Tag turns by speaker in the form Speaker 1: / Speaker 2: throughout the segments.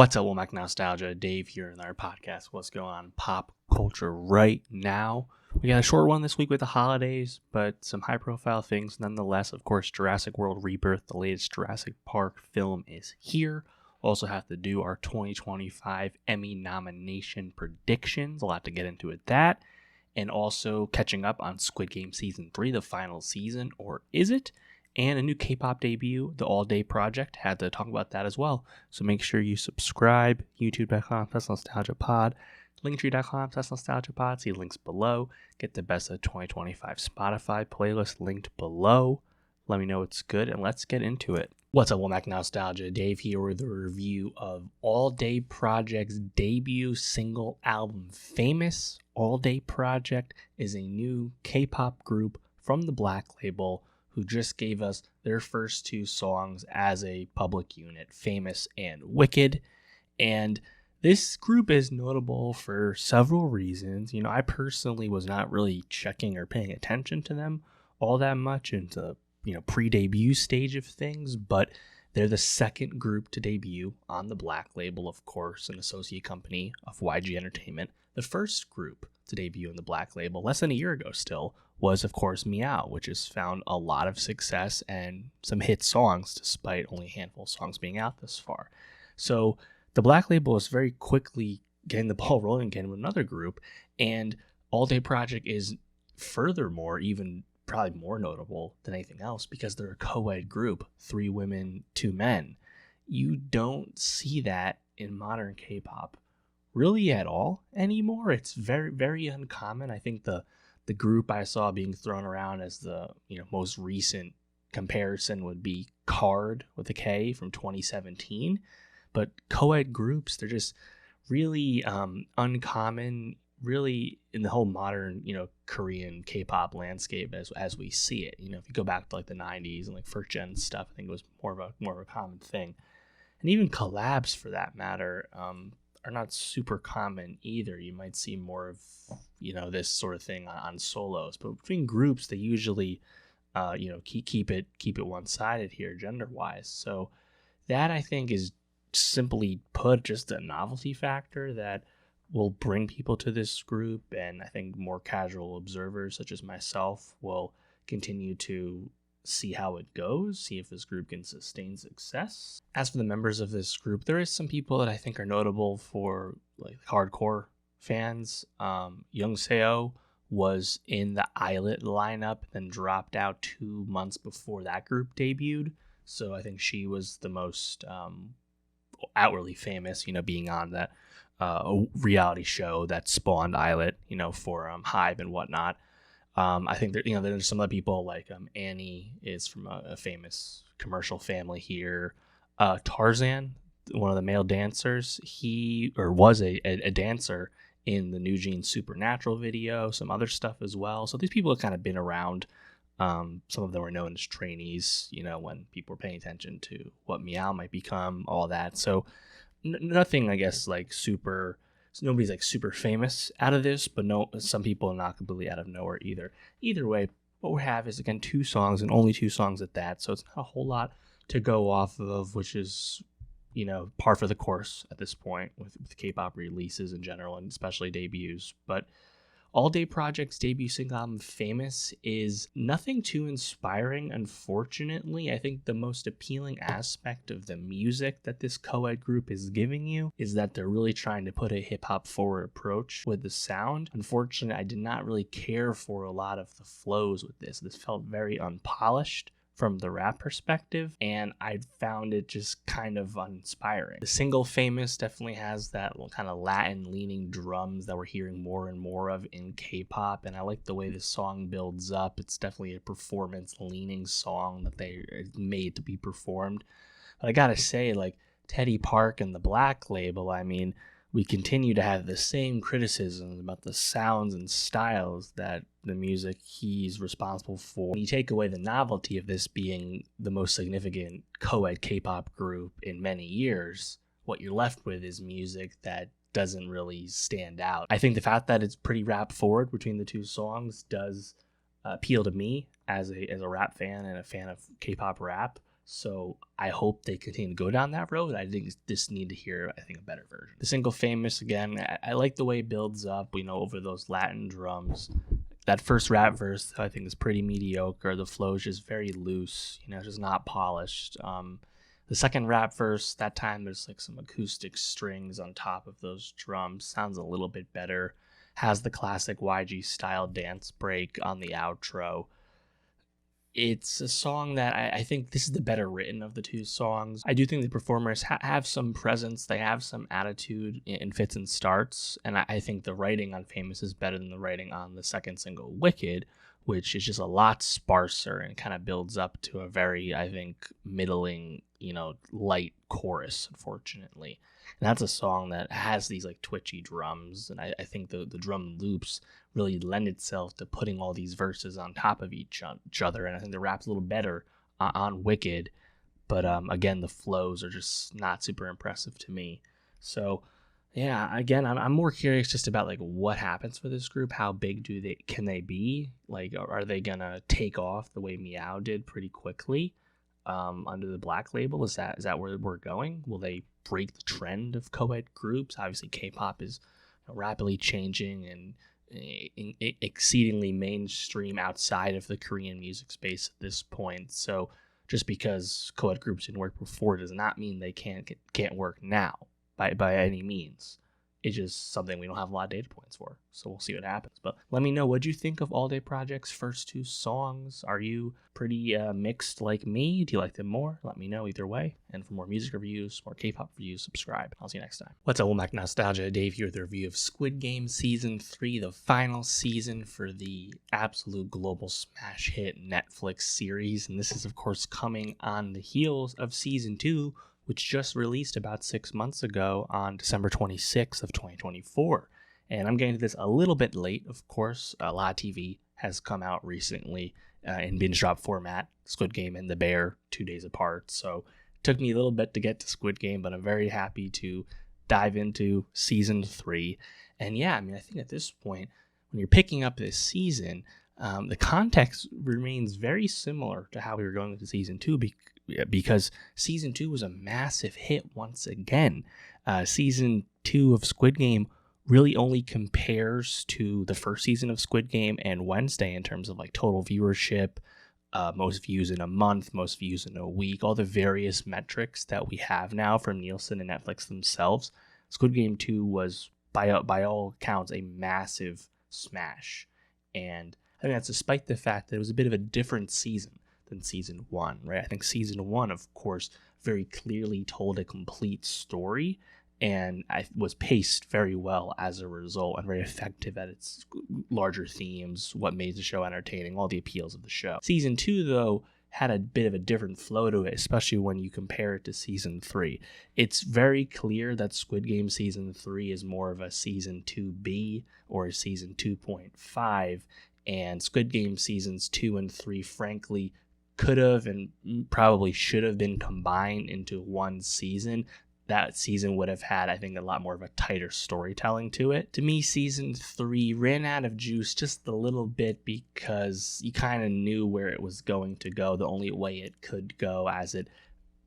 Speaker 1: What's up, Womack Nostalgia? Dave here in our podcast. What's going on in pop culture right now? We got a short one this week with the holidays, but some high-profile things nonetheless. Of course, Jurassic World Rebirth, the latest Jurassic Park film, is here. Also have to do our 2025 Emmy nomination predictions. A lot to get into with that. And also catching up on Squid Game Season 3, the final season, or is it? And a new K-pop debut, the AllDay Project. Had to talk about that as well. So make sure you subscribe, youtube.com/nostalgiapod, linktree.com/nostalgiapod. See links below. Get the best of 2025 Spotify playlist linked below. Let me know it's good, and let's get into it. What's up, Womack Nostalgia? Dave here with a review of AllDay Project's debut single album, Famous. AllDay Project is a new K-pop group from the Black label who just gave us their first two songs as a public unit, Famous and Wicked. And this group is notable for several reasons. You know, I personally was not really checking or paying attention to them all that much into, pre-debut stage of things, but they're the second group to debut on the Black label, of course, an associate company of YG Entertainment. The first group to debut on the Black label, less than a year ago still, was, of course, Meow, which has found a lot of success and some hit songs, despite only a handful of songs being out this far. So the Black label is very quickly getting the ball rolling again with another group, and AllDay Project is furthermore even probably more notable than anything else because they're a co-ed group, 3 women, 2 men. You don't see that in modern K-pop really at all anymore. It's very, very uncommon. I think the group I saw being thrown around as the most recent comparison would be Card with a K from 2017. But co-ed groups, they're just really uncommon, really in the whole modern Korean K-pop landscape as we see it. If you go back to like the 90s and like first gen stuff, I think it was more of a common thing. And even collabs for that matter are not super common either. You might see more of this sort of thing on solos, but between groups they usually keep it one-sided here gender wise. So that I think is simply put just a novelty factor that will bring people to this group, and I think more casual observers such as myself will continue to see how it goes, see if this group can sustain success. As for the members of this group, there is some people that I think are notable for like hardcore fans. Young Seo was in the Islet lineup, then dropped out 2 months before that group debuted. So I think she was the most outwardly famous, being on that reality show that spawned Islet, for Hive and whatnot. I think there's some other people like Annie is from a famous commercial family here. Tarzan, one of the male dancers, he was a dancer in the New Jeans Supernatural video, some other stuff as well. So these people have kind of been around. Some of them were known as trainees, when people were paying attention to what Meow might become, all that. So nothing, I guess, like super. So nobody's like super famous out of this, but some people are not completely out of nowhere either. Either way, what we have is again 2 songs and only 2 songs at that. So it's not a whole lot to go off of, which is par for the course at this point with K-pop releases in general and especially debuts. But AllDay Project's debut single album, Famous, is nothing too inspiring, unfortunately. I think the most appealing aspect of the music that this co-ed group is giving you is that they're really trying to put a hip-hop forward approach with the sound. Unfortunately, I did not really care for a lot of the flows with this. This felt very unpolished from the rap perspective, and I found it just kind of uninspiring. The single Famous definitely has that kind of Latin-leaning drums that we're hearing more and more of in K-pop, and I like the way this song builds up. It's definitely a performance-leaning song that they made to be performed. But I gotta say, like Teddy Park and the Black label, I mean, we continue to have the same criticisms about the sounds and styles that the music he's responsible for. When you take away the novelty of this being the most significant co-ed K-pop group in many years, what you're left with is music that doesn't really stand out. I think the fact that it's pretty rap forward between the 2 songs does appeal to me as a rap fan and a fan of K-pop rap. So I hope they continue to go down that road. I think just need to hear, I think, a better version. The single Famous, again, I like the way it builds up, over those Latin drums. That first rap verse, I think, is pretty mediocre. The flow is just very loose, just not polished. The second rap verse, that time there's like some acoustic strings on top of those drums. Sounds a little bit better. Has the classic YG style dance break on the outro. It's a song that I think this is the better written of the two songs. I do think the performers have some presence. They have some attitude in fits and starts. And I think the writing on Famous is better than the writing on the second single, Wicked, which is just a lot sparser and kind of builds up to a very, I think, middling, light chorus, unfortunately. And that's a song that has these like twitchy drums. And I think the drum loops really lend itself to putting all these verses on top of each other. And I think the rap's a little better on Wicked. But again, the flows are just not super impressive to me. So yeah, again, I'm more curious just about like what happens for this group. How big can they be? Like, are they gonna take off the way Meow did pretty quickly under the Black label? Is that where we're going? Will they break the trend of co-ed groups? Obviously, K-pop is rapidly changing and exceedingly mainstream outside of the Korean music space at this point. So just because co-ed groups didn't work before does not mean they can't work now by any means. It's just something we don't have a lot of data points for. So we'll see what happens. But let me know, what'd you think of AllDay Project's first two songs? Are you pretty mixed like me? Do you like them more? Let me know either way. And for more music reviews, more K-pop reviews, subscribe. I'll see you next time. What's up, Womack Nostalgia? Dave here with a review of Squid Game Season 3, the final season for the absolute global smash hit Netflix series. And this is, of course, coming on the heels of Season 2, which just released about 6 months ago on December 26th of 2024. And I'm getting to this a little bit late, of course. A lot of TV has come out recently in binge drop format, Squid Game and The Bear, 2 days apart. So it took me a little bit to get to Squid Game, but I'm very happy to dive into Season 3. And yeah, I think at this point, when you're picking up this season, the context remains very similar to how we were going into Season 2 because Season 2 was a massive hit once again. Season 2 of Squid Game really only compares to the first season of Squid Game and Wednesday in terms of like total viewership, most views in a month, most views in a week, all the various metrics that we have now from Nielsen and Netflix themselves. Squid Game 2 was, by all accounts, a massive smash. And I think that's despite the fact that it was a bit of a different season than Season 1, right? I think Season 1, of course, very clearly told a complete story, and I was paced very well as a result and very effective at its larger themes, what made the show entertaining, all the appeals of the show. Season 2, though, had a bit of a different flow to it, especially when you compare it to Season 3. It's very clear that Squid Game Season 3 is more of a Season 2B or a Season 2.5, and Squid Game Seasons 2 and 3, frankly, could have and probably should have been combined into one season. That season would have had, I think, a lot more of a tighter storytelling to it. To me, Season 3 ran out of juice just a little bit because you kind of knew where it was going to go, the only way it could go as it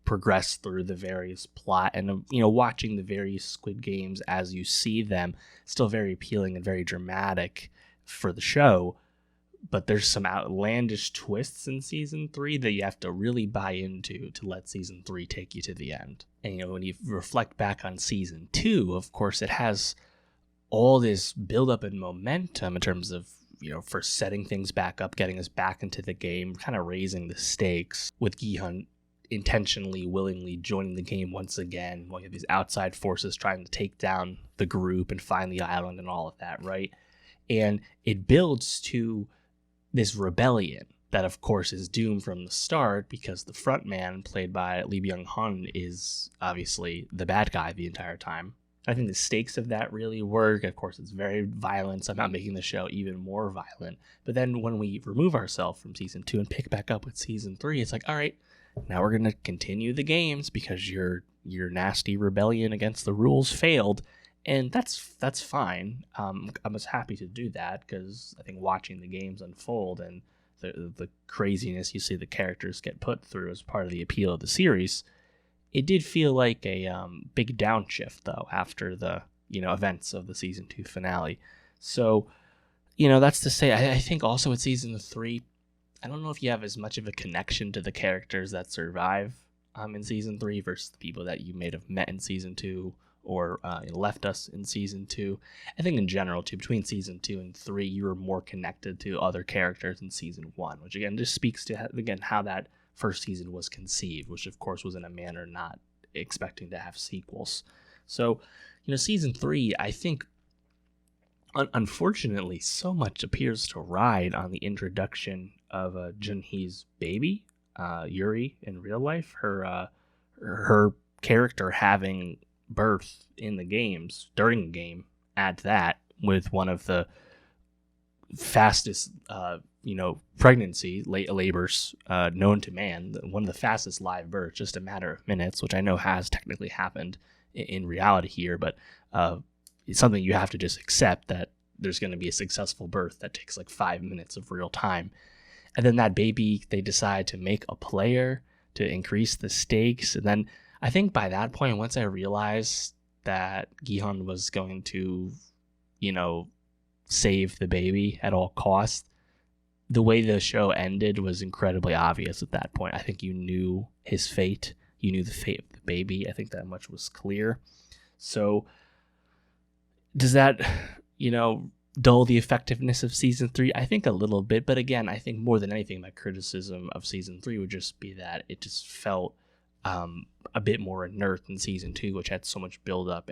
Speaker 1: progressed through the various plot. And, watching the various Squid Games as you see them, still very appealing and very dramatic for the show. But there's some outlandish twists in Season 3 that you have to really buy into to let Season 3 take you to the end. And, when you reflect back on Season 2, of course, it has all this buildup and momentum in terms of, for setting things back up, getting us back into the game, kind of raising the stakes with Gi-hun intentionally, willingly joining the game once again, while you have these outside forces trying to take down the group and find the island and all of that, right? And it builds to this rebellion that, of course, is doomed from the start because the front man, played by Lee Byung-hun, is obviously the bad guy the entire time. I think the stakes of that really work. Of course, it's very violent, so I'm not making the show even more violent. But then when we remove ourselves from Season 2 and pick back up with Season 3, it's like, all right, now we're going to continue the games because your nasty rebellion against the rules failed. And that's fine. I was happy to do that because I think watching the games unfold and the craziness you see the characters get put through as part of the appeal of the series, it did feel like a big downshift though after the events of the season 2 finale. So that's to say, I think also with season 3, I don't know if you have as much of a connection to the characters that survive in season 3 versus the people that you may have met in season 2 or left us in season 2. I think in general, too, between season 2 and 3, you were more connected to other characters in season 1, which again just speaks to how that first season was conceived, which of course was in a manner not expecting to have sequels. So, season 3, I think, unfortunately, so much appears to ride on the introduction of Junhee's baby, Yuri, in real life. Her character having birth in the games during the game, add that with one of the fastest pregnancy labors known to man, one of the fastest live births, just a matter of minutes, which I know has technically happened in reality here, but it's something you have to just accept, that there's going to be a successful birth that takes like 5 minutes of real time. And then that baby, they decide to make a player to increase the stakes. And then I think by that point, once I realized that Gi-hun was going to, save the baby at all costs, the way the show ended was incredibly obvious at that point. I think you knew his fate. You knew the fate of the baby. I think that much was clear. So does that, dull the effectiveness of season 3? I think a little bit, but again, I think more than anything, my criticism of season 3 would just be that it just felt a bit more inert than season 2, which had so much build up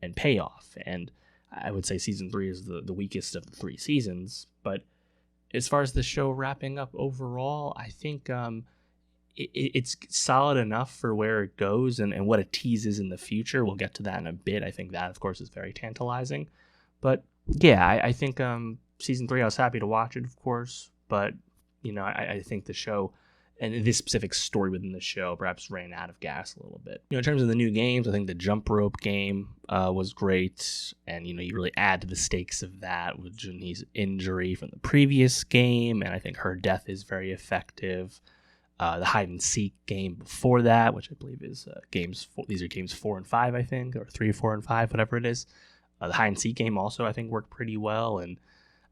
Speaker 1: and payoff. And I would say season 3 is the weakest of the 3 seasons. But as far as the show wrapping up overall, I think it's solid enough for where it goes and what it teases in the future. We'll get to that in a bit. I think that, of course, is very tantalizing. But yeah, I think season 3, I was happy to watch it, of course. But, I think the show and this specific story within the show perhaps ran out of gas a little bit. In terms of the new games, I think the jump rope game was great. And, you really add to the stakes of that with Junhee's injury from the previous game. And I think her death is very effective. The hide and seek game before that, which I believe is these are games 4 and 5, I think, or 3, 4, and 5, whatever it is. The hide and seek game also, I think, worked pretty well. And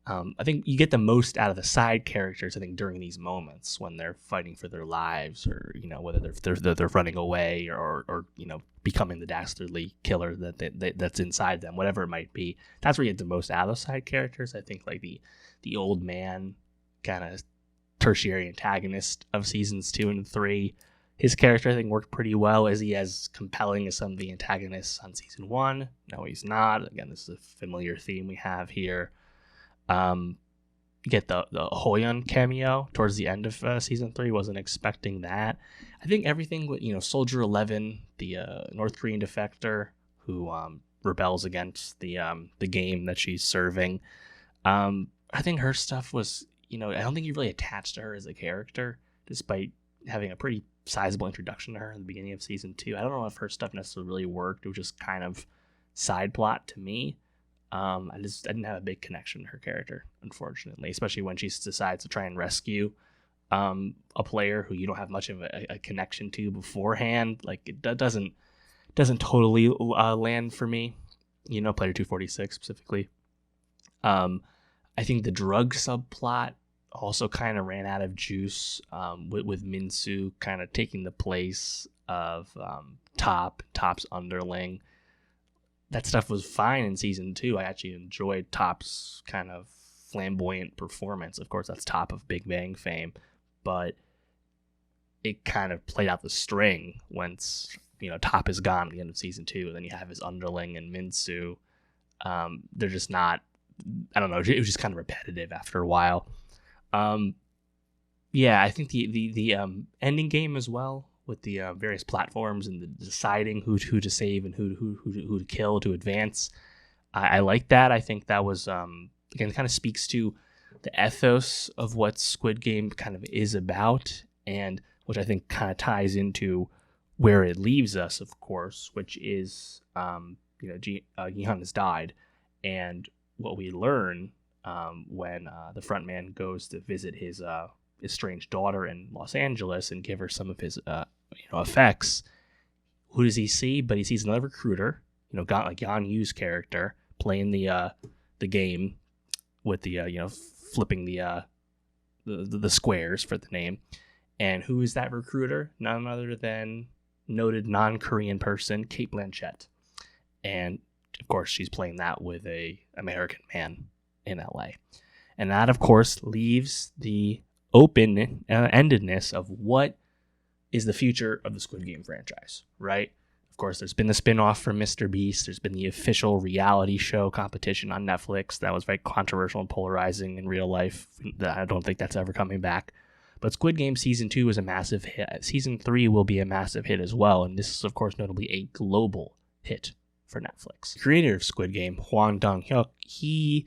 Speaker 1: I think you get the most out of the side characters, I think, during these moments when they're fighting for their lives, or whether they're running away or becoming the dastardly killer that's inside them, whatever it might be. That's where you get the most out of the side characters. I think like the old man kind of tertiary antagonist of seasons 2 and 3. His character, I think, worked pretty well. Is he as compelling as some of the antagonists on season 1? No, he's not. Again, this is a familiar theme we have here. You get the Hoyeon cameo towards the end of season 3. Wasn't expecting that. I think everything with Soldier 11, the North Korean defector who rebels against the game that she's serving. I think her stuff was, I don't think you really attached to her as a character, despite having a pretty sizable introduction to her in the beginning of season 2. I don't know if her stuff necessarily really worked. It was just kind of side plot to me. I didn't have a big connection to her character, unfortunately, especially when she decides to try and rescue a player who you don't have much of a connection to beforehand. Like, it doesn't totally land for me, player 246 specifically. I think the drug subplot also kind of ran out of juice, with Minsu kind of taking the place of Top's underling. That stuff was fine in season 2. I actually enjoyed Top's kind of flamboyant performance. Of course, that's Top of Big Bang fame, but it kind of played out the string once Top is gone at the end of season 2. And then you have his underling and Minsu. They're just not. I don't know. It was just kind of repetitive after a while. Yeah, I think the ending game as well, with the various platforms and the deciding who to save and who to kill to advance. I like that. I think that was again kind of speaks to the ethos of what Squid Game kind of is about, and which I think kind of ties into where it leaves us, of course, which is Gi-hun has died, and what we learn when the front man goes to visit his estranged daughter in Los Angeles and give her some of his effects. Who does he see? But he sees another recruiter, got like Yan Yu's character playing the game with the flipping the squares for the name. And who is that recruiter? None other than noted non-Korean person Cate Blanchett. And of course, she's playing that with a American man in LA. And that, of course, leaves the open-endedness of what is the future of the Squid Game franchise, right? Of course, there's been the spin-off from Mr. Beast. There's been the official reality show competition on Netflix that was very controversial and polarizing in real life. I don't think that's ever coming back. But Squid Game Season 2 is a massive hit. Season 3 will be a massive hit as well. And this is, of course, notably a global hit for Netflix. The creator of Squid Game, Hwang Dong-hyuk, he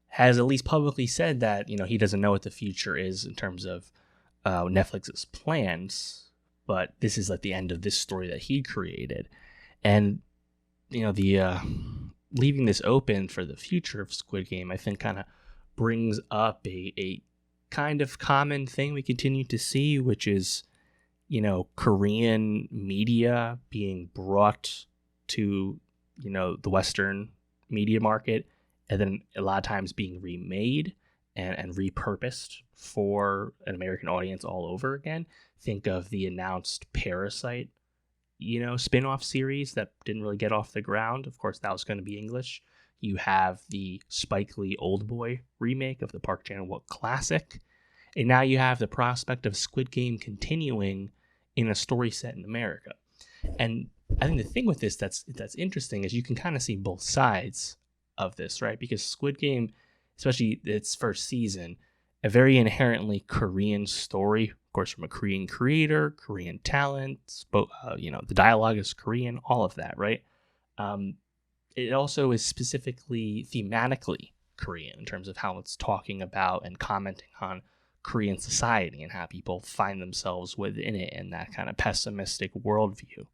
Speaker 1: has at least publicly said that, he doesn't know what the future is in terms of Netflix's plans. But this is like the end of this story that he created. And, the leaving this open for the future of Squid Game, I think kind of brings up a kind of common thing we continue to see, which is, Korean media being brought to, the Western media market, and then a lot of times being remade and repurposed for an American audience all over again. Think of the announced Parasite, spin-off series that didn't really get off the ground. Of course, that was going to be English. You have the Spike Lee Oldboy remake of the Park Chan-wook classic. And now you have the prospect of Squid Game continuing in a story set in America. And I think the thing with this that's interesting is you can kind of see both sides of this, right? Because Squid Game, especially its first season, a very inherently Korean story, of course, from a Korean creator, Korean talent, the dialogue is Korean, all of that, right? It also is specifically thematically Korean in terms of how it's talking about and commenting on Korean society and how people find themselves within it, and that kind of pessimistic worldview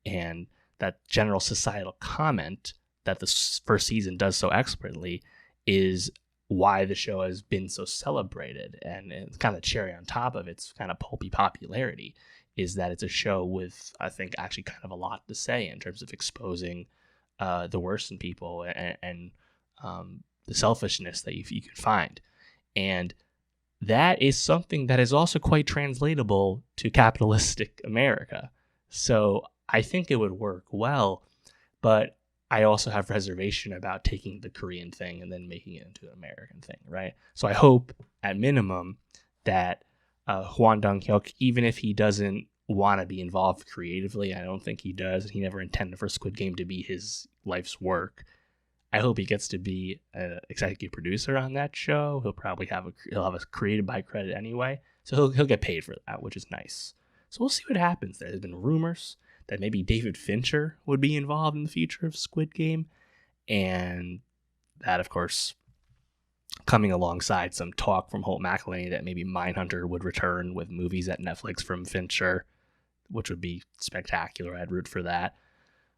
Speaker 1: and that general societal comment that the first season does so expertly is why the show has been so celebrated. And it's kind of the cherry on top of its kind of pulpy popularity is that it's a show with, I think, actually kind of a lot to say in terms of exposing the worst in people and the selfishness that you can find. And that is something that is also quite translatable to capitalistic America. So I think it would work well, but I also have reservation about taking the Korean thing and then making it into an American thing, right? So I hope, at minimum, that Hwang Dong-hyuk, even if he doesn't want to be involved creatively, I don't think he does, he never intended for Squid Game to be his life's work, I hope he gets to be an executive producer on that show. He'll probably have a created by credit anyway, so he'll get paid for that, which is nice. So we'll see what happens. There's been rumors that maybe David Fincher would be involved in the future of Squid Game, and that, of course, coming alongside some talk from Holt McElhaney that maybe Mindhunter would return with movies at Netflix from Fincher, which would be spectacular. I'd root for that.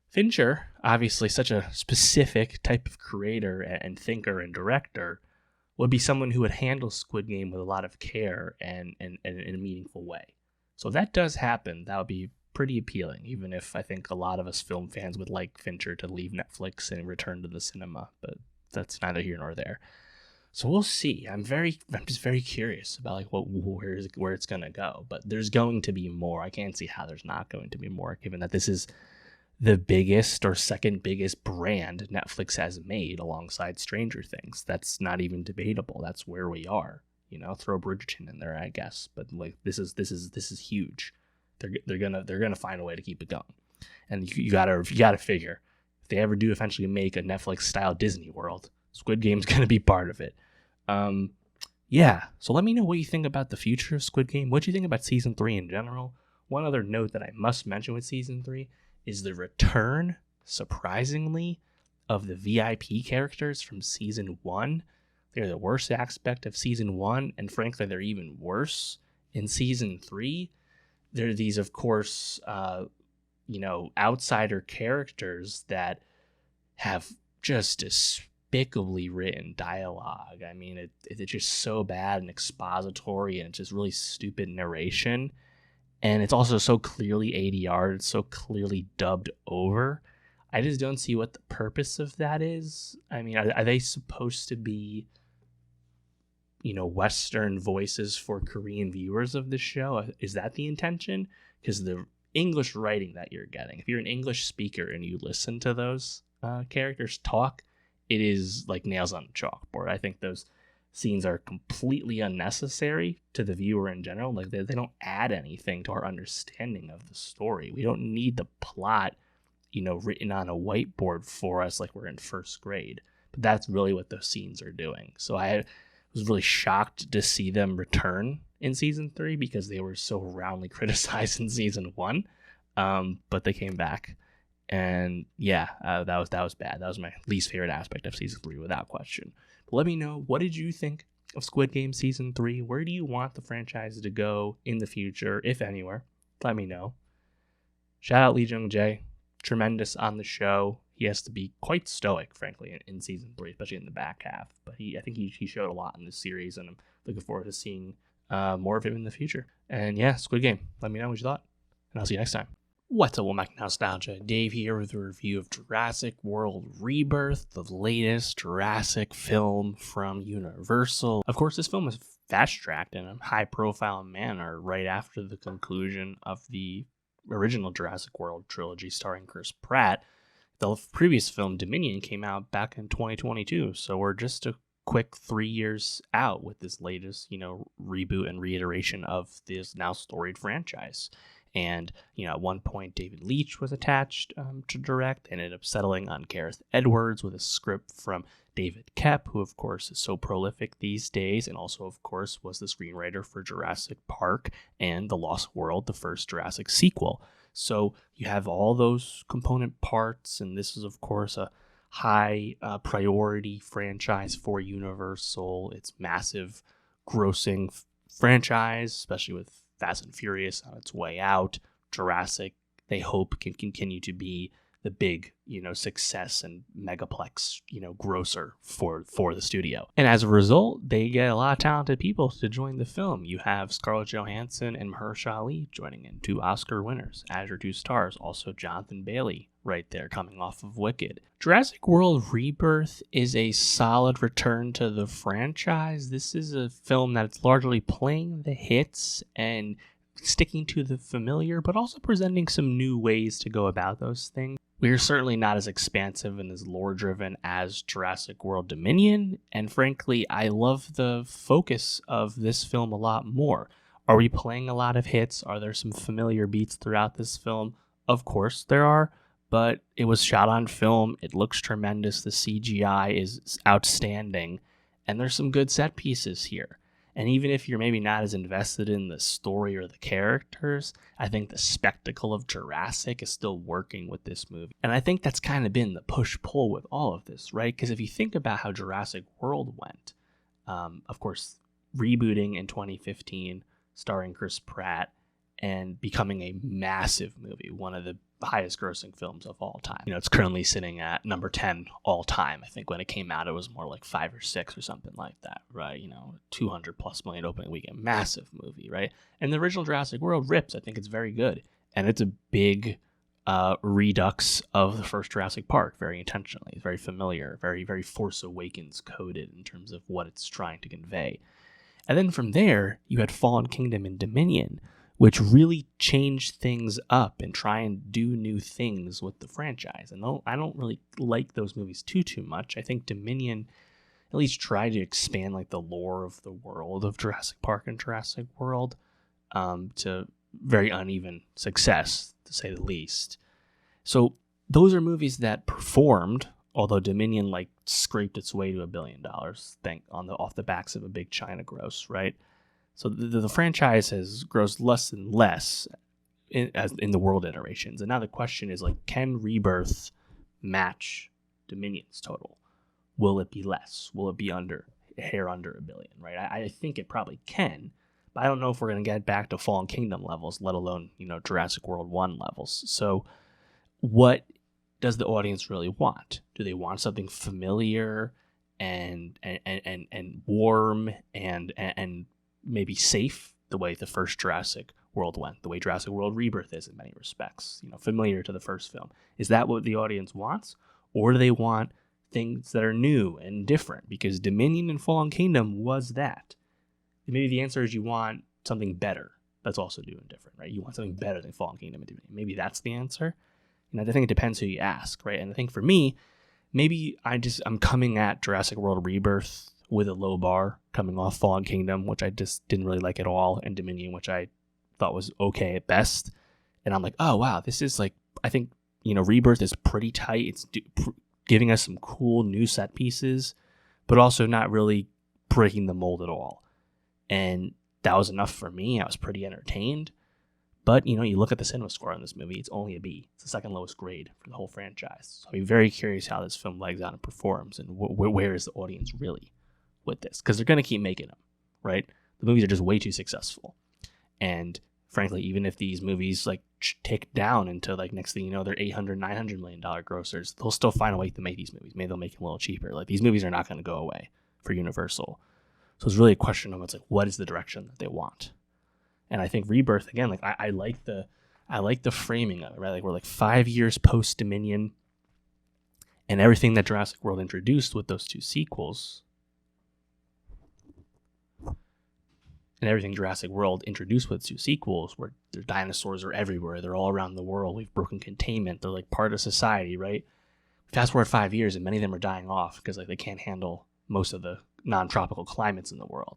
Speaker 1: Fincher, obviously such a specific type of creator and thinker and director, would be someone who would handle Squid Game with a lot of care and in a meaningful way. So if that does happen, that would be pretty appealing, even if I think a lot of us film fans would like Fincher to leave Netflix and return to the cinema, but that's neither here nor there. So we'll see. I'm just very curious about like where it's gonna go. But there's going to be more. I can't see how there's not going to be more, given that this is the biggest or second biggest brand Netflix has made alongside Stranger Things. That's not even debatable. That's where we are. Throw Bridgerton in there, I guess. But like this is huge. They're gonna find a way to keep it going. And you gotta figure if they ever do eventually make a Netflix style Disney World, Squid Game's gonna be part of it. Yeah. So let me know what you think about the future of Squid Game. What do you think about season 3 in general? One other note that I must mention with season 3 is the return, surprisingly, of the VIP characters from season 1. They're the worst aspect of season 1, and frankly, they're even worse in season 3. They're these, of course, outsider characters that have just despicably written dialogue. I mean, it's just so bad and expository, and it's just really stupid narration. And it's also so clearly ADR, it's so clearly dubbed over. I just don't see what the purpose of that is. I mean, are they supposed to be, Western voices for Korean viewers of the show? Is that the intention? Because the English writing that you're getting, if you're an English speaker and you listen to those characters talk, it is like nails on a chalkboard. I think those scenes are completely unnecessary to the viewer in general. Like they don't add anything to our understanding of the story. We don't need the plot, written on a whiteboard for us like we're in first grade. But that's really what those scenes are doing. So I was really shocked to see them return in season 3 because they were so roundly criticized in season 1. But they came back. And yeah, that was bad. That was my least favorite aspect of season 3 without question. But let me know, what did you think of Squid Game season 3? Where do you want the franchise to go in the future, if anywhere? Let me know. Shout out Lee Jung-jae. Tremendous on the show. He has to be quite stoic, frankly, in season 3, especially in the back half. But I think he showed a lot in this series, and I'm looking forward to seeing more of him in the future. And yeah, Squid Game. Let me know what you thought, and I'll see you next time. What's up, Womack Nostalgia? Dave here with a review of Jurassic World Rebirth, the latest Jurassic film from Universal. Of course, this film was fast-tracked in a high-profile manner right after the conclusion of the original Jurassic World trilogy starring Chris Pratt. The previous film, Dominion, came out back in 2022, so we're just a quick 3 years out with this latest, reboot and reiteration of this now storied franchise. And, at one point, David Leitch was attached to direct, and ended up settling on Gareth Edwards with a script from David Koepp, who, of course, is so prolific these days, and also, of course, was the screenwriter for Jurassic Park and The Lost World, the first Jurassic sequel. So you have all those component parts, and this is, of course, a high priority franchise for Universal. It's massive grossing franchise, especially with Fast and Furious on its way out. Jurassic, they hope, can continue to be the big, success and megaplex, grosser for the studio. And as a result, they get a lot of talented people to join the film. You have Scarlett Johansson and Mahershala Ali joining in, 2 Oscar winners, as your 2 stars. Also Jonathan Bailey right there coming off of Wicked. Jurassic World Rebirth is a solid return to the franchise. This is a film that's largely playing the hits and sticking to the familiar, but also presenting some new ways to go about those things. We're certainly not as expansive and as lore-driven as Jurassic World Dominion, and frankly, I love the focus of this film a lot more. Are we playing a lot of hits? Are there some familiar beats throughout this film? Of course there are, but it was shot on film. It looks tremendous. The CGI is outstanding, and there's some good set pieces here. And even if you're maybe not as invested in the story or the characters, I think the spectacle of Jurassic is still working with this movie. And I think that's kind of been the push-pull with all of this, right? Because if you think about how Jurassic World went, of course, rebooting in 2015, starring Chris Pratt, and becoming a massive movie, one of the highest grossing films of all time. It's currently sitting at number 10 all time. I think when it came out, it was more like 5 or 6 or something like that, right? 200 plus million opening weekend, massive movie, right? And the original Jurassic World rips. I think it's very good. And it's a big redux of the first Jurassic Park, very intentionally. It's very familiar, very, very Force Awakens coded in terms of what it's trying to convey. And then from there, you had Fallen Kingdom and Dominion, which really changed things up and try and do new things with the franchise. And I don't really like those movies too much. I think Dominion at least tried to expand like the lore of the world of Jurassic Park and Jurassic World to very uneven success, to say the least. So those are movies that performed, although Dominion scraped its way to $1 billion, off the backs of a big China gross, right? So the franchise has grossed less and less in the world iterations. And now the question is, can Rebirth match Dominion's total? Will it be less? Will it be a hair under $1 billion, right? I think it probably can, but I don't know if we're going to get back to Fallen Kingdom levels, let alone, Jurassic World 1 levels. So what does the audience really want? Do they want something familiar and warm and maybe safe, the way the first Jurassic World went, the way Jurassic World Rebirth is in many respects, familiar to the first film? Is that what the audience wants? Or do they want things that are new and different? Because Dominion and Fallen Kingdom was that. Maybe the answer is you want something better that's also new and different, right? You want something better than Fallen Kingdom and Dominion. Maybe that's the answer. I think it depends who you ask, right? And I think for me, maybe I'm coming at Jurassic World Rebirth with a low bar, coming off Fallen Kingdom, which I just didn't really like at all, and Dominion, which I thought was okay at best. And I'm like, oh wow, this is like, I think, Rebirth is pretty tight. It's giving us some cool new set pieces, but also not really breaking the mold at all. And that was enough for me. I was pretty entertained. But, you look at the cinema score on this movie, it's only a B. It's the second lowest grade for the whole franchise. So I'm very curious how this film legs out and performs, and where is the audience really with this? Because they're going to keep making them, right? The movies are just way too successful. And frankly, even if these movies like tick down into like next thing you know, they're $800, $900 million grossers, they'll still find a way to make these movies. Maybe they'll make them a little cheaper. Like, these movies are not going to go away for Universal. So it's really a question of, it's like, what is the direction that they want? And I think Rebirth, again, like I like the framing of it, right? Like, we're like 5 years post Dominion, and everything that Jurassic World introduced with those two sequels, where their dinosaurs are everywhere, they're all around the world, we've broken containment, they're like part of society, right? Fast forward 5 years, and many of them are dying off because like they can't handle most of the non-tropical climates in the world.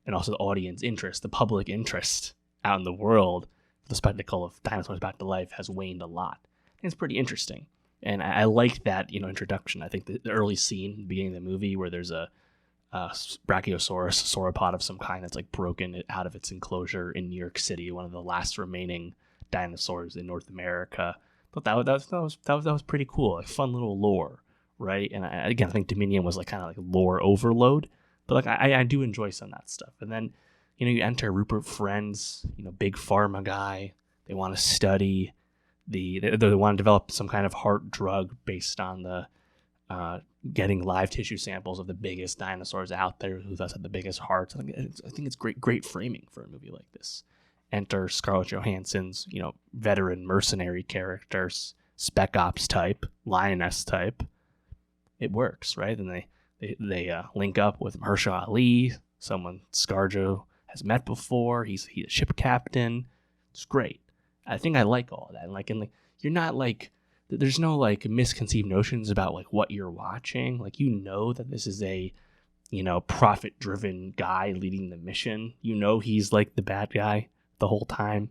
Speaker 1: And also the audience interest, the public interest out in the world, the spectacle of dinosaurs back to life has waned a lot. And it's pretty interesting. And I like that, introduction. I think the early scene, the beginning of the movie, where there's a brachiosaurus, sauropod of some kind that's like broken out of its enclosure in New York City, one of the last remaining dinosaurs in North America. But that was pretty cool, like fun little lore, right? And I think Dominion was like kind of like lore overload. But like I do enjoy some of that stuff. And then, you enter Rupert Friend's, big pharma guy. They want to study they want to develop some kind of heart drug based on the getting live tissue samples of the biggest dinosaurs out there, who thus have the biggest hearts. I think it's great framing for a movie like this. Enter Scarlett Johansson's, veteran mercenary characters, spec ops type, lioness type. It works, right? And they link up with Mahershala Ali, someone ScarJo has met before. He's a ship captain. It's great. I think I like all of that. And you're not like, there's no like misconceived notions about like what you're watching. Like, that this is a, profit-driven guy leading the mission. He's like the bad guy the whole time.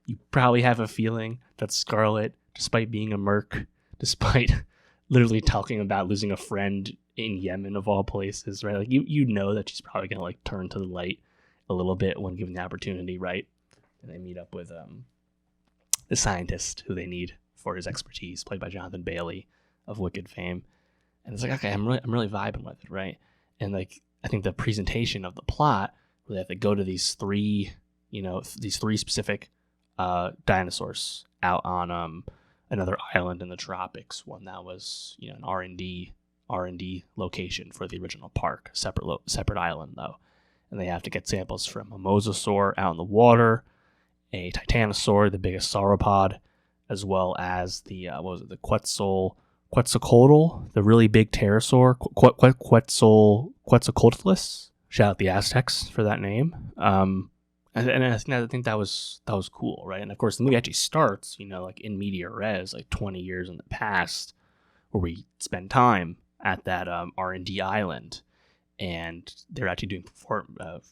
Speaker 1: You probably have a feeling that Scarlett, despite being a merc, despite literally talking about losing a friend in Yemen of all places, right? Like, that she's probably gonna like turn to the light a little bit when given the opportunity, right? And they meet up with the scientist who they need for his expertise, played by Jonathan Bailey of Wicked fame. And it's like, okay, I'm really vibing with it, right? And like, I think the presentation of the plot, where they have to go to these three specific dinosaurs out on another island in the tropics, one that was an R&D location for the original park, separate island though. And they have to get samples from a mosasaur out in the water, a titanosaur, the biggest sauropod, as well as the Quetzalcoatl, the really big pterosaur, Quetzalcoatlus. Shout out the Aztecs for that name. And I think that was cool, right? And of course, the movie actually starts, like in media res, like 20 years in the past, where we spend time at that R&D island, and they're actually doing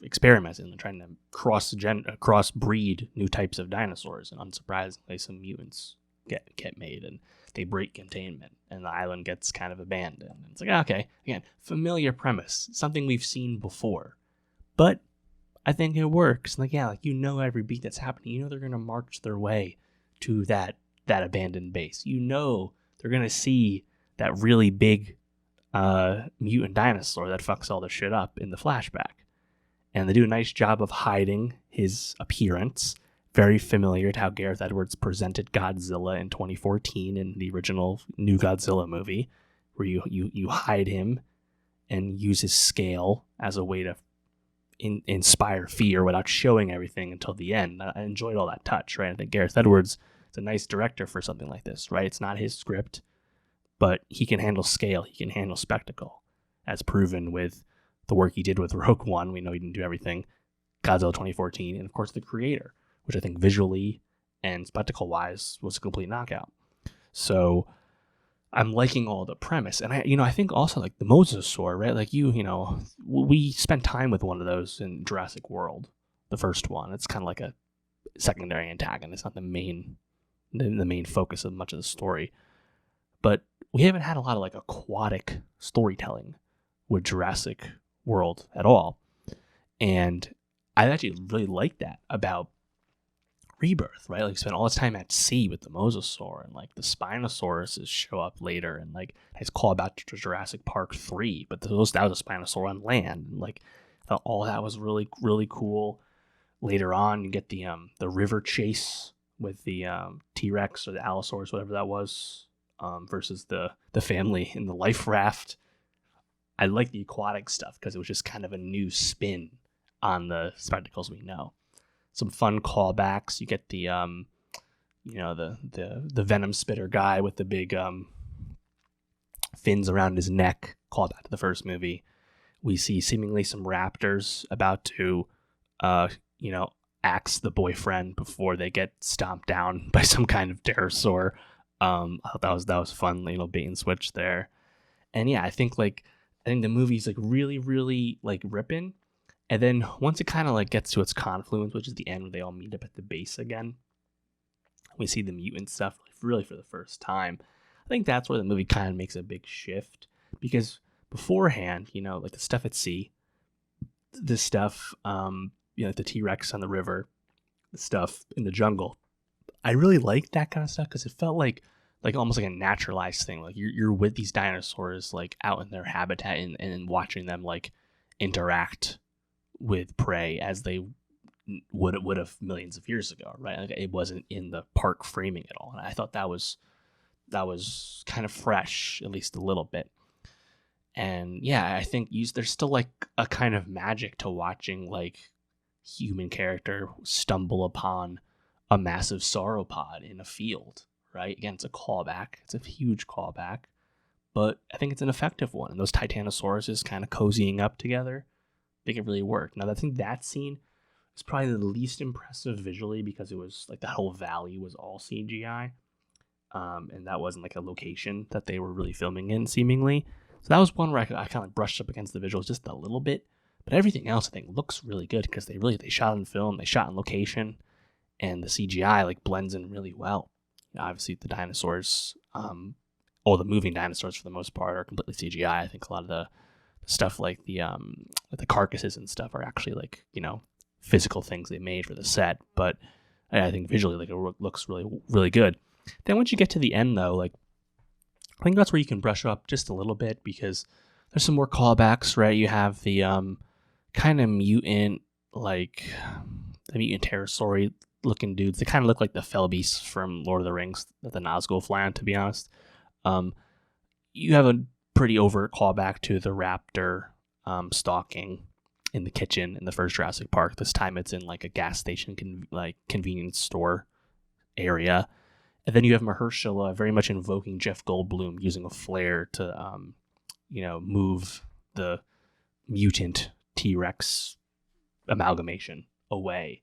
Speaker 1: experiments and trying to crossbreed new types of dinosaurs, and unsurprisingly, some mutants get made, and they break containment, and the island gets kind of abandoned. And it's like, okay, again, familiar premise, something we've seen before, but I think it works. Like, yeah, like every beat that's happening, they're gonna march their way to that abandoned base. They're gonna see that really big mutant dinosaur that fucks all the shit up in the flashback. And they do a nice job of hiding his appearance. very familiar to how Gareth Edwards presented Godzilla in 2014 in the original New Godzilla movie, where you hide him and use his scale as a way to inspire fear without showing everything until the end. I enjoyed all that touch, right? I think Gareth Edwards is a nice director for something like this, right? It's not his script, but he can handle scale, he can handle spectacle, as proven with the work he did with Rogue One. We know he didn't do everything. Godzilla 2014, and of course The Creator, which I think visually and spectacle-wise was a complete knockout. So I'm liking all the premise. And I think also like the Mosasaur, right? Like we spent time with one of those in Jurassic World, the first one. It's kind of like a secondary antagonist, not the main focus of much of the story. But we haven't had a lot of like aquatic storytelling with Jurassic World at all. And I actually really like that about Rebirth, right? Like, you spend all this time at sea with the Mosasaur, and like the Spinosauruses show up later, and like it's called back to Jurassic Park 3, but that was a Spinosaur on land. And like all that was really, really cool. Later on, you get the river chase with the T-Rex or the Allosaurus, whatever that was, versus the family in the life raft. I like the aquatic stuff because it was just kind of a new spin on the spectacles we know. Some fun callbacks. You get the the venom spitter guy with the big fins around his neck, called back to the first movie. We see seemingly some raptors about to axe the boyfriend before they get stomped down by some kind of pterosaur. I thought that was fun, bait and switch there. And yeah, I think the movie's like really, really like ripping. And then once it kind of like gets to its confluence, which is the end where they all meet up at the base again, we see the mutant stuff really for the first time. I think that's where the movie kind of makes a big shift, because beforehand, like the stuff at sea, the stuff, the T-Rex on the river, the stuff in the jungle, I really liked that kind of stuff because it felt like almost like a naturalized thing. Like you're with these dinosaurs like out in their habitat and watching them like interact with prey as they would have millions of years ago, right? Like it wasn't in the park framing at all, and I thought that was kind of fresh, at least a little bit. And yeah, I think there's still like a kind of magic to watching like human character stumble upon a massive sauropod in a field, right? Again, it's a callback. It's a huge callback, but I think it's an effective one. And those Titanosauruses kind of cozying up together, I think it really worked. Now, I think that scene is probably the least impressive visually because it was like that whole valley was all CGI. And that wasn't like a location that they were really filming in, seemingly. So that was one where I kind of brushed up against the visuals just a little bit. But everything else, I think, looks really good because they shot on film, they shot on location, and the CGI like blends in really well. Obviously, the dinosaurs, all the moving dinosaurs for the most part, are completely CGI. I think a lot of the stuff like the carcasses and stuff are actually like physical things they made for the set. But I think visually like it looks really, really good. Then once you get to the end, though, like I think that's where you can brush up just a little bit because there's some more callbacks, right? You have the kind of mutant, like the mutant pterosaur looking dudes. They kind of look like the fell beasts from Lord of the Rings that the Nazgul fly on, to be honest. You have a pretty overt callback to the raptor stalking in the kitchen in the first Jurassic Park. This time it's in like a gas station convenience store area. And then you have Mahershala very much invoking Jeff Goldblum using a flare to move the mutant T-Rex amalgamation away.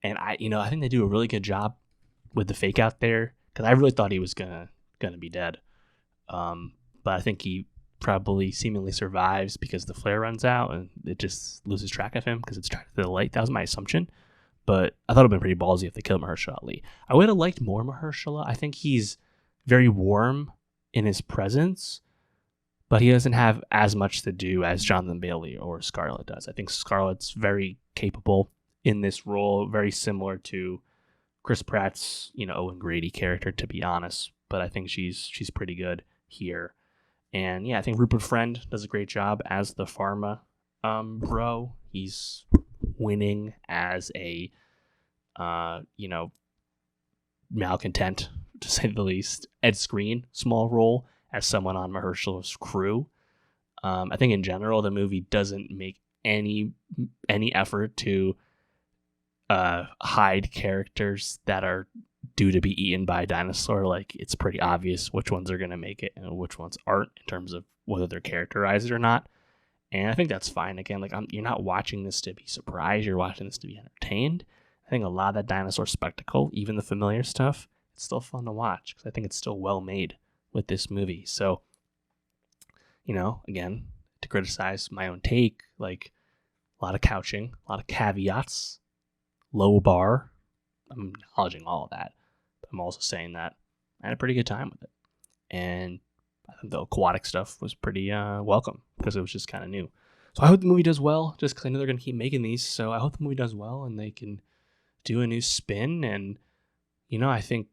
Speaker 1: And I think they do a really good job with the fake out there because I really thought he was gonna be dead. But I think he probably seemingly survives because the flare runs out and it just loses track of him because it's trying to the light. That was my assumption. But I thought it would have been pretty ballsy if they killed Mahershala Ali. I would have liked more Mahershala. I think he's very warm in his presence, but he doesn't have as much to do as Jonathan Bailey or Scarlett does. I think Scarlett's very capable in this role, very similar to Chris Pratt's, Owen Grady character, to be honest. But I think she's pretty good here. And yeah, I think Rupert Friend does a great job as the pharma bro. He's winning as a You know, malcontent, to say the least. Ed Skrein, small role as someone on Mahershala's crew. I think in general, the movie doesn't make any effort to hide characters that are due to be eaten by a dinosaur. Like, it's pretty obvious which ones are going to make it and which ones aren't in terms of whether they're characterized or not. And I think that's fine. Again, like, you're not watching this to be surprised. You're watching this to be entertained. I think a lot of that dinosaur spectacle, even the familiar stuff, it's still fun to watch because I think it's still well made with this movie. So, you know, again, to criticize my own take, like, a lot of couching, a lot of caveats, low bar. I'm acknowledging all of that, but I'm also saying that I had a pretty good time with it. And I think the aquatic stuff was pretty welcome because it was just kind of new. So I hope the movie does well, just because I know they're going to keep making these. So I hope the movie does well and they can do a new spin. And, you know, I think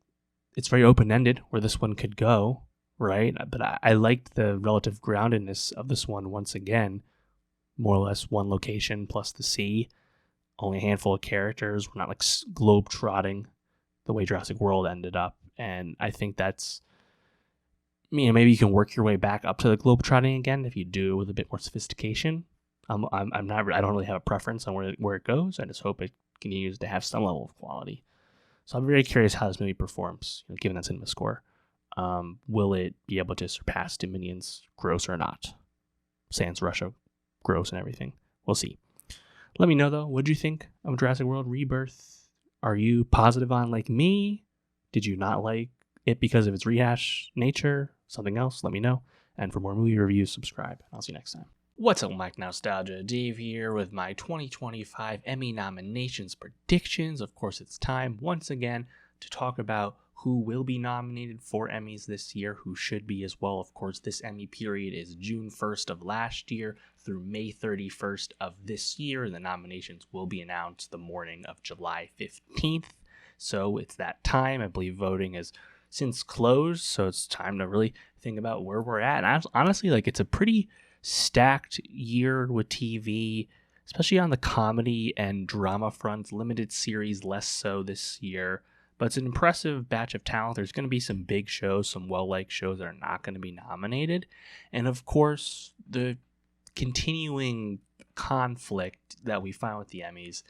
Speaker 1: it's very open-ended where this one could go, right? But I liked the relative groundedness of this one once again. More or less one location plus the sea. Only a handful of characters. We're not like globe-trotting the way Jurassic World ended up. And I think that's, you know, maybe you can work your way back up to the globe-trotting again if you do it with a bit more sophistication. I don't really have a preference on where it goes. I just hope it continues to have some level of quality. So I'm very curious how this movie performs, you know, given that cinema score. Will it be able to surpass Dominion's gross or not? Sans Russia gross and everything. We'll see. Let me know, though, what did you think of Jurassic World Rebirth? Are you positive on, like me? Did you not like it because of its rehash nature? Something else? Let me know. And for more movie reviews, subscribe. I'll see you next time. What's up, Mike Nostalgia? Dave here with my 2025 Emmy nominations predictions. Of course, it's time once again to talk about who will be nominated for Emmys this year, who should be as well. Of course, this Emmy period is June 1st of last year through May 31st of this year, and the nominations will be announced the morning of July 15th. So it's that time. I believe voting has since closed, so it's time to really think about where we're at. And honestly, like, it's a pretty stacked year with TV, especially on the comedy and drama fronts. Limited series less so this year, but it's an impressive batch of talent. There's going to be some big shows, some well-liked shows that are not going to be nominated. And of course, the continuing conflict that we find with the Emmys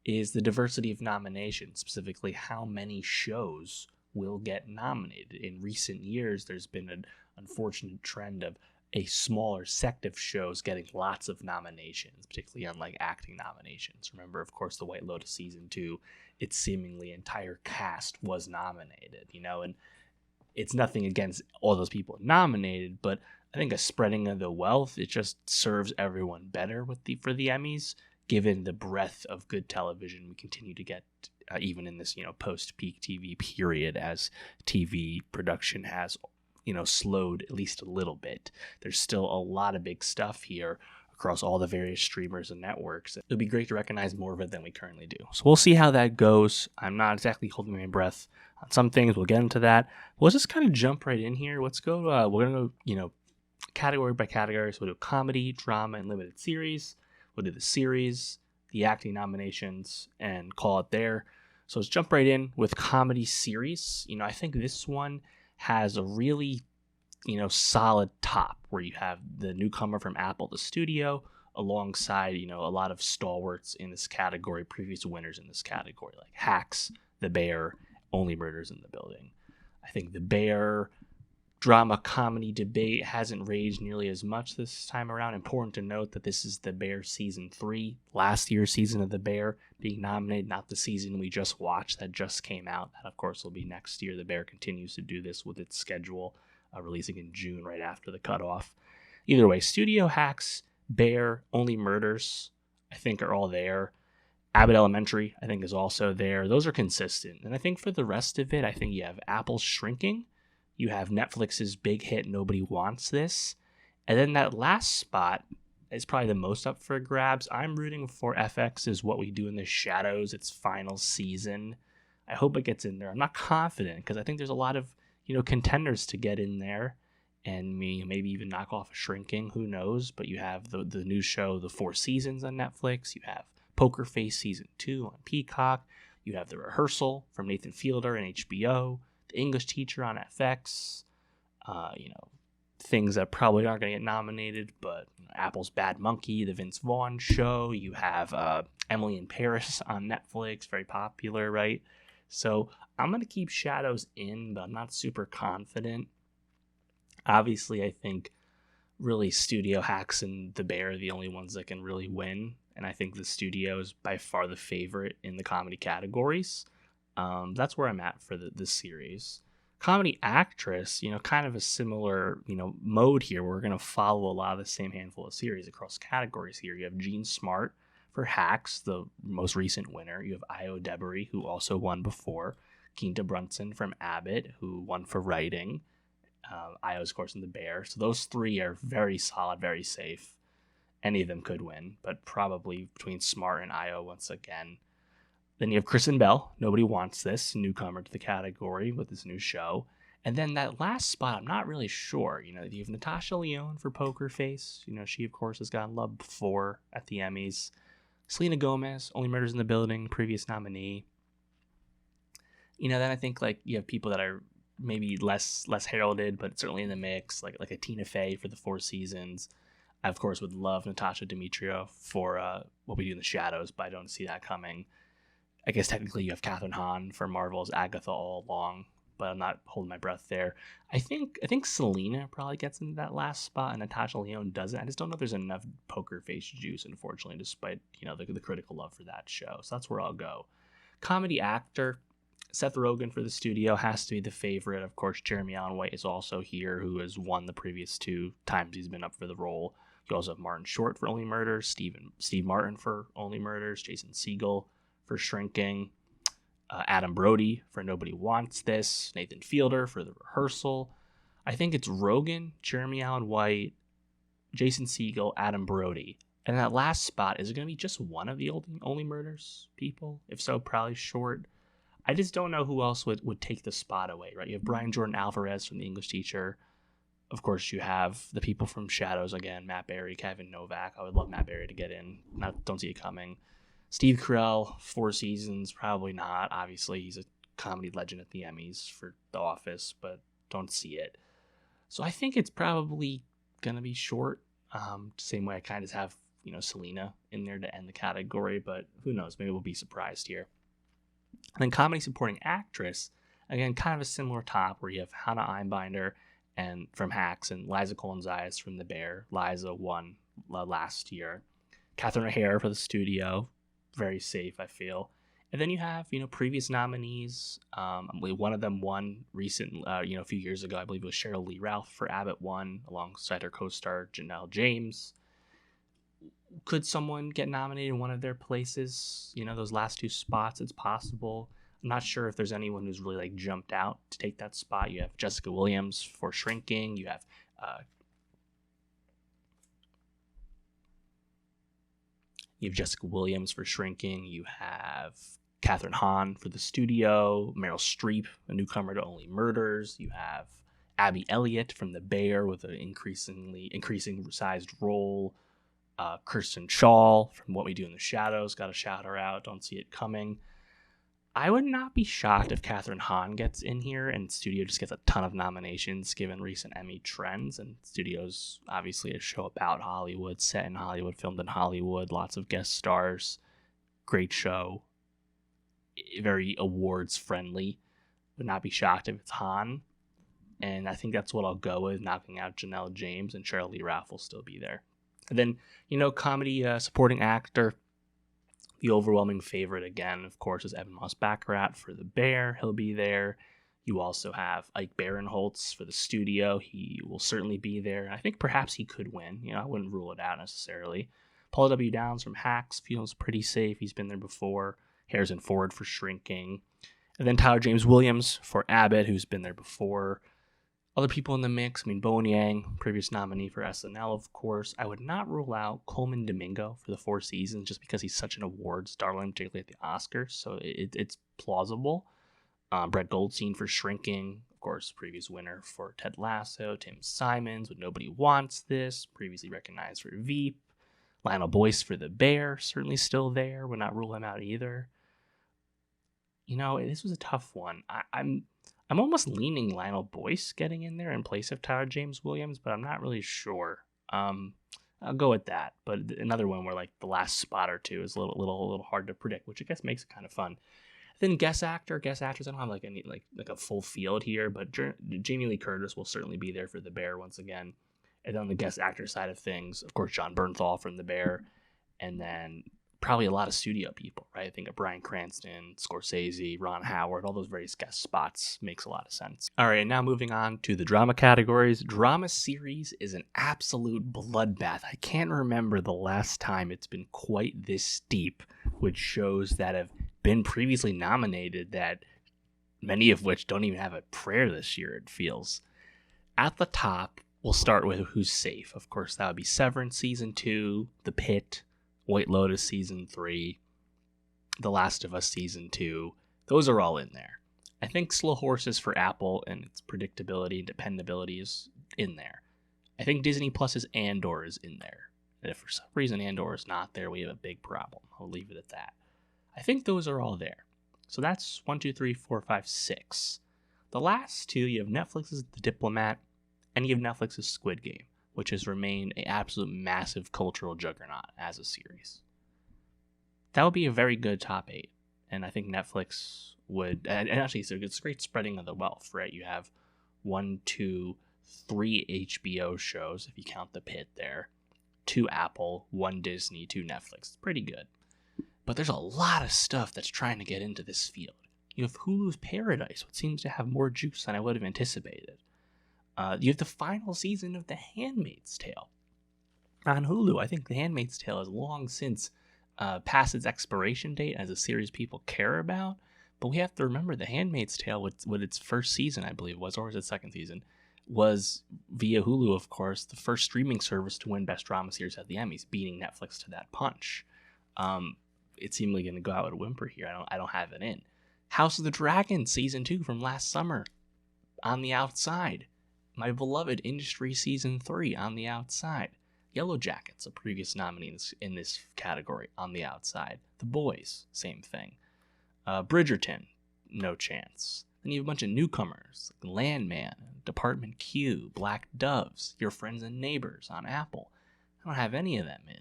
Speaker 1: is the diversity of nominations, specifically how many shows will get nominated. In recent years, there's been an unfortunate trend of a smaller sect of shows getting lots of nominations, particularly on like acting nominations. Remember, of course, the White Lotus season 2, its seemingly entire cast was nominated, you know, and it's nothing against all those people nominated, but I think a spreading of the wealth, it just serves everyone better for the Emmys, given the breadth of good television we continue to get, even in this, you know, post-peak TV period, as TV production has, you know, slowed at least a little bit. There's still a lot of big stuff here across all the various streamers and networks. It'll be great to recognize more of it than we currently do. So we'll see how that goes. I'm not exactly holding my breath on some things. We'll get into that. Let's just kind of jump right in here. Let's go, we're going to go, you know, category by category. So we'll do comedy, drama, and limited series. We'll do the series, the acting nominations, and call it there. So let's jump right in with comedy series. You know, I think this one has a really, you know, solid top where you have the newcomer from Apple, the studio, alongside, you know, a lot of stalwarts in this category, previous winners in this category, like Hacks, The Bear, Only Murders in the Building. I think The Bear drama comedy debate hasn't raged nearly as much this time around. Important to note that this is The Bear season 3, last year's season of The Bear being nominated, not the season we just watched that just came out. That, of course, will be next year. The Bear continues to do this with its schedule, releasing in June right after the cutoff. Either way, Studio, Hacks, Bear, Only Murders, I think are all there. Abbott Elementary, I think, is also there. Those are consistent. And I think for the rest of it, I think you have Apple's Shrinking. You have Netflix's big hit, Nobody Wants This. And then that last spot is probably the most up for grabs. I'm rooting for FX's What We Do in the Shadows, its final season. I hope it gets in there. I'm not confident because I think there's a lot of, you know, contenders to get in there and maybe even knock off Shrinking. Who knows? But you have the new show, The Four Seasons on Netflix. You have Poker Face Season 2 on Peacock. You have The Rehearsal from Nathan Fielder and HBO, The English Teacher on FX, things that probably aren't going to get nominated, but Apple's Bad Monkey, The Vince Vaughn Show. You have Emily in Paris on Netflix, very popular, right? So I'm going to keep Shadows in, but I'm not super confident. Obviously, I think really Studio Hacks and The Bear are the only ones that can really win. And I think the studio is by far the favorite in the comedy categories. That's where I'm at for this series. Comedy actress, kind of a similar, mode here. We're going to follow a lot of the same handful of series across categories here. You have Jean Smart for Hacks, the most recent winner. You have Io Debary, who also won before. Quinta Brunson from Abbott, who won for writing. Io's, of course, in The Bear. So those three are very solid, very safe. Any of them could win, but probably between Smart and Io once again. Then you have Kristen Bell. Nobody Wants This, newcomer to the category with this new show. And then that last spot, I'm not really sure. You have Natasha Lyonne for Poker Face. She, of course, has gotten love before at the Emmys. Selena Gomez, Only Murders in the Building, previous nominee. Then I think you have people that are maybe less heralded, but certainly in the mix, like a Tina Fey for The Four Seasons. I, of course, would love Natasha Demetriou for What We Do in the Shadows, but I don't see that coming. I guess technically you have Kathryn Hahn for Marvel's Agatha All Along, but I'm not holding my breath there. I think Selena probably gets into that last spot, and Natasha Lyonne doesn't. I just don't know if there's enough Poker Face juice, unfortunately, despite the critical love for that show. So that's where I'll go. Comedy actor, Seth Rogen for The Studio has to be the favorite. Of course, Jeremy Allen White is also here, who has won the previous 2 times he's been up for the role. You also have Martin Short for Only Murders, Steve Martin for Only Murders, Jason Segel for Shrinking, Adam Brody for Nobody Wants This, Nathan Fielder for The Rehearsal. I think it's Rogen, Jeremy Allen White, Jason Segel, Adam Brody. And that last spot, is it going to be just one of the Only Murders people? If so, probably Short. I just don't know who else would take the spot away, right? You have Brian Jordan Alvarez from The English Teacher. Of course, you have the people from Shadows again, Matt Berry, Kevin Novak. I would love Matt Berry to get in. Don't see it coming. Steve Carell, Four Seasons, probably not. Obviously, he's a comedy legend at the Emmys for The Office, but don't see it. So I think it's probably going to be Short. Same way I kind of have, Selena in there to end the category, but who knows? Maybe we'll be surprised here. And then comedy supporting actress, again, kind of a similar top where you have Hannah Einbinder and from Hacks and Liza Colin-Zayas from The Bear. Liza won last year. Catherine O'Hara for The Studio, very safe, I feel. And then you have, previous nominees. One of them won a few years ago. I believe it was Cheryl Lee Ralph for Abbott won alongside her co-star Janelle James. Could someone get nominated in one of their places? Those last 2 spots, it's possible. I'm not sure if there's anyone who's really jumped out to take that spot. You have Jessica Williams for Shrinking. You have Jessica Williams for Shrinking. You have Kathryn Hahn for The Studio. Meryl Streep, a newcomer to Only Murders. You have Abby Elliott from The Bear with an increasing sized role. Kirsten Shaw from What We Do in the Shadows. Got to shout her out. Don't see it coming. I would not be shocked if Kathryn Hahn gets in here and Studio just gets a ton of nominations given recent Emmy trends. And Studio's obviously a show about Hollywood, set in Hollywood, filmed in Hollywood, lots of guest stars. Great show. Very awards friendly. Would not be shocked if it's Hahn. And I think that's what I'll go with, knocking out Janelle James, and Cheryl Lee Ralph will still be there. And then, comedy supporting actor. The overwhelming favorite, again, of course, is Evan Moss-Baccarat for The Bear. He'll be there. You also have Ike Barinholtz for The Studio. He will certainly be there. I think perhaps he could win. I wouldn't rule it out necessarily. Paul W. Downs from Hacks feels pretty safe. He's been there before. Harrison Ford for Shrinking. And then Tyler James Williams for Abbott, who's been there before. Other people in the mix, Bowen Yang, previous nominee for SNL, of course. I would not rule out Coleman Domingo for The Four Seasons just because he's such an awards darling, particularly at the Oscars. So it's plausible. Brett Goldstein for Shrinking, of course, previous winner for Ted Lasso. Tim Simons with Nobody Wants This, previously recognized for Veep. Lionel Boyce for The Bear, certainly still there. Would not rule him out either. This was a tough one. I'm almost leaning Lionel Boyce getting in there in place of Tyler James Williams, but I'm not really sure. I'll go with that. But another one where like the last spot or two is a little hard to predict, which I guess makes it kind of fun. Then guest actors. I don't have like any like a full field here, but Jamie Lee Curtis will certainly be there for The Bear once again. And then on the guest actor side of things, of course, John Bernthal from The Bear, and then probably a lot of studio people, right? I think of Bryan Cranston, Scorsese, Ron Howard, all those various guest spots makes a lot of sense. All right, now moving on to the drama categories. Drama series is an absolute bloodbath. I can't remember the last time it's been quite this steep with shows that have been previously nominated, that many of which don't even have a prayer this year, it feels. At the top, we'll start with who's safe. Of course, that would be Severance Season 2, The Pitt, White Lotus Season 3, The Last of Us Season 2. Those are all in there. I think Slow Horses for Apple and its predictability and dependability is in there. I think Disney Plus's Andor is in there. And if for some reason Andor is not there, we have a big problem. I'll leave it at that. I think those are all there. So that's 1, 2, 3, 4, 5, 6. The last two, you have Netflix's The Diplomat, and you have Netflix's Squid Game, which has remained an absolute massive cultural juggernaut as a series. That would be a very good top 8. And I think Netflix would, and actually it's a great spreading of the wealth, right? You have 1, 2, 3 HBO shows, if you count The Pitt there, 2 Apple, 1 Disney, 2 Netflix. It's pretty good. But there's a lot of stuff that's trying to get into this field. You have Hulu's Paradise, which seems to have more juice than I would have anticipated. You have the final season of The Handmaid's Tale on Hulu. I think The Handmaid's Tale has long since passed its expiration date as a series people care about. But we have to remember The Handmaid's Tale, with its first season, I believe, or was its second season, was via Hulu, of course, the first streaming service to win Best Drama Series at the Emmys, beating Netflix to that punch. It's seemingly going to go out with a whimper here. I don't have it in. House of the Dragon Season 2 from last summer, On the Outside. My Beloved Industry Season 3, On the Outside. Yellow Jackets, a previous nominee in this category, On the Outside. The Boys, same thing. Bridgerton, no chance. Then you have a bunch of newcomers, like Landman, Department Q, Black Doves, Your Friends and Neighbors on Apple. I don't have any of them in.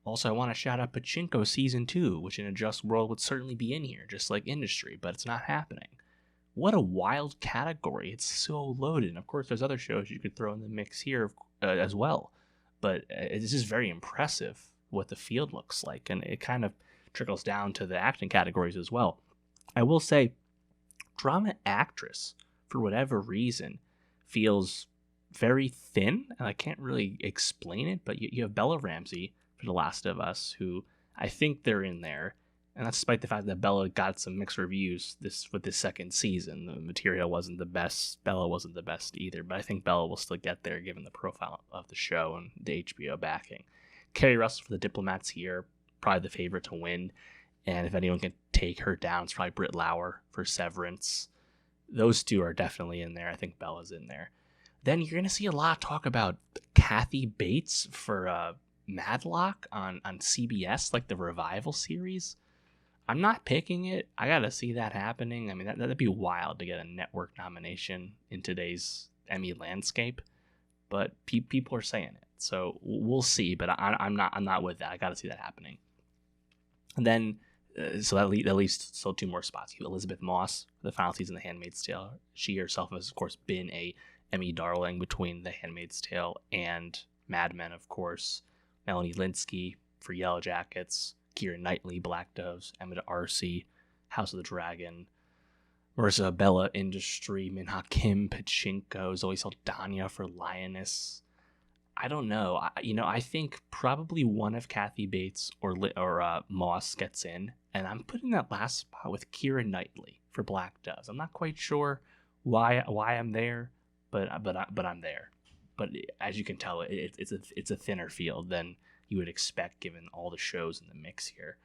Speaker 1: Also, I want to shout out Pachinko Season 2, which in a just world would certainly be in here, just like Industry, but it's not happening. What a wild category. It's so loaded. And of course, there's other shows you could throw in the mix here as well. But it's just very impressive what the field looks like. And it kind of trickles down to the acting categories as well. I will say, drama actress, for whatever reason, feels very thin. And I can't really explain it, but you have Bella Ramsey for The Last of Us, who I think they're in there. And that's despite the fact that Bella got some mixed reviews with this second season. The material wasn't the best. Bella wasn't the best either. But I think Bella will still get there given the profile of the show and the HBO backing. Kerry Russell for The Diplomat's here, probably the favorite to win. And if anyone can take her down, it's probably Britt Lauer for Severance. Those two are definitely in there. I think Bella's in there. Then you're going to see a lot of talk about Kathy Bates for Madlock on CBS, like the revival series. I'm not picking it. I gotta see that happening. I mean, that'd be wild to get a network nomination in today's Emmy landscape. But people are saying it, so we'll see. But I'm not with that. I gotta see that happening. And then, so that leaves still 2 more spots. You have Elizabeth Moss for the final season of The Handmaid's Tale. She herself has, of course, been a Emmy darling between The Handmaid's Tale and Mad Men, of course. Melanie Linsky for Yellow Jackets. Keira Knightley, Black Doves, Emma D'Arcy, House of the Dragon, Marissa Bella, Industry, Minha Kim, Pachinko, Zoe Saldana for Lioness. I don't know. I think probably one of Kathy Bates or Moss gets in, and I'm putting that last spot with Keira Knightley for Black Doves. I'm not quite sure why I'm there, but I'm there. But as you can tell, it's a thinner field than you would expect given all the shows in the mix here.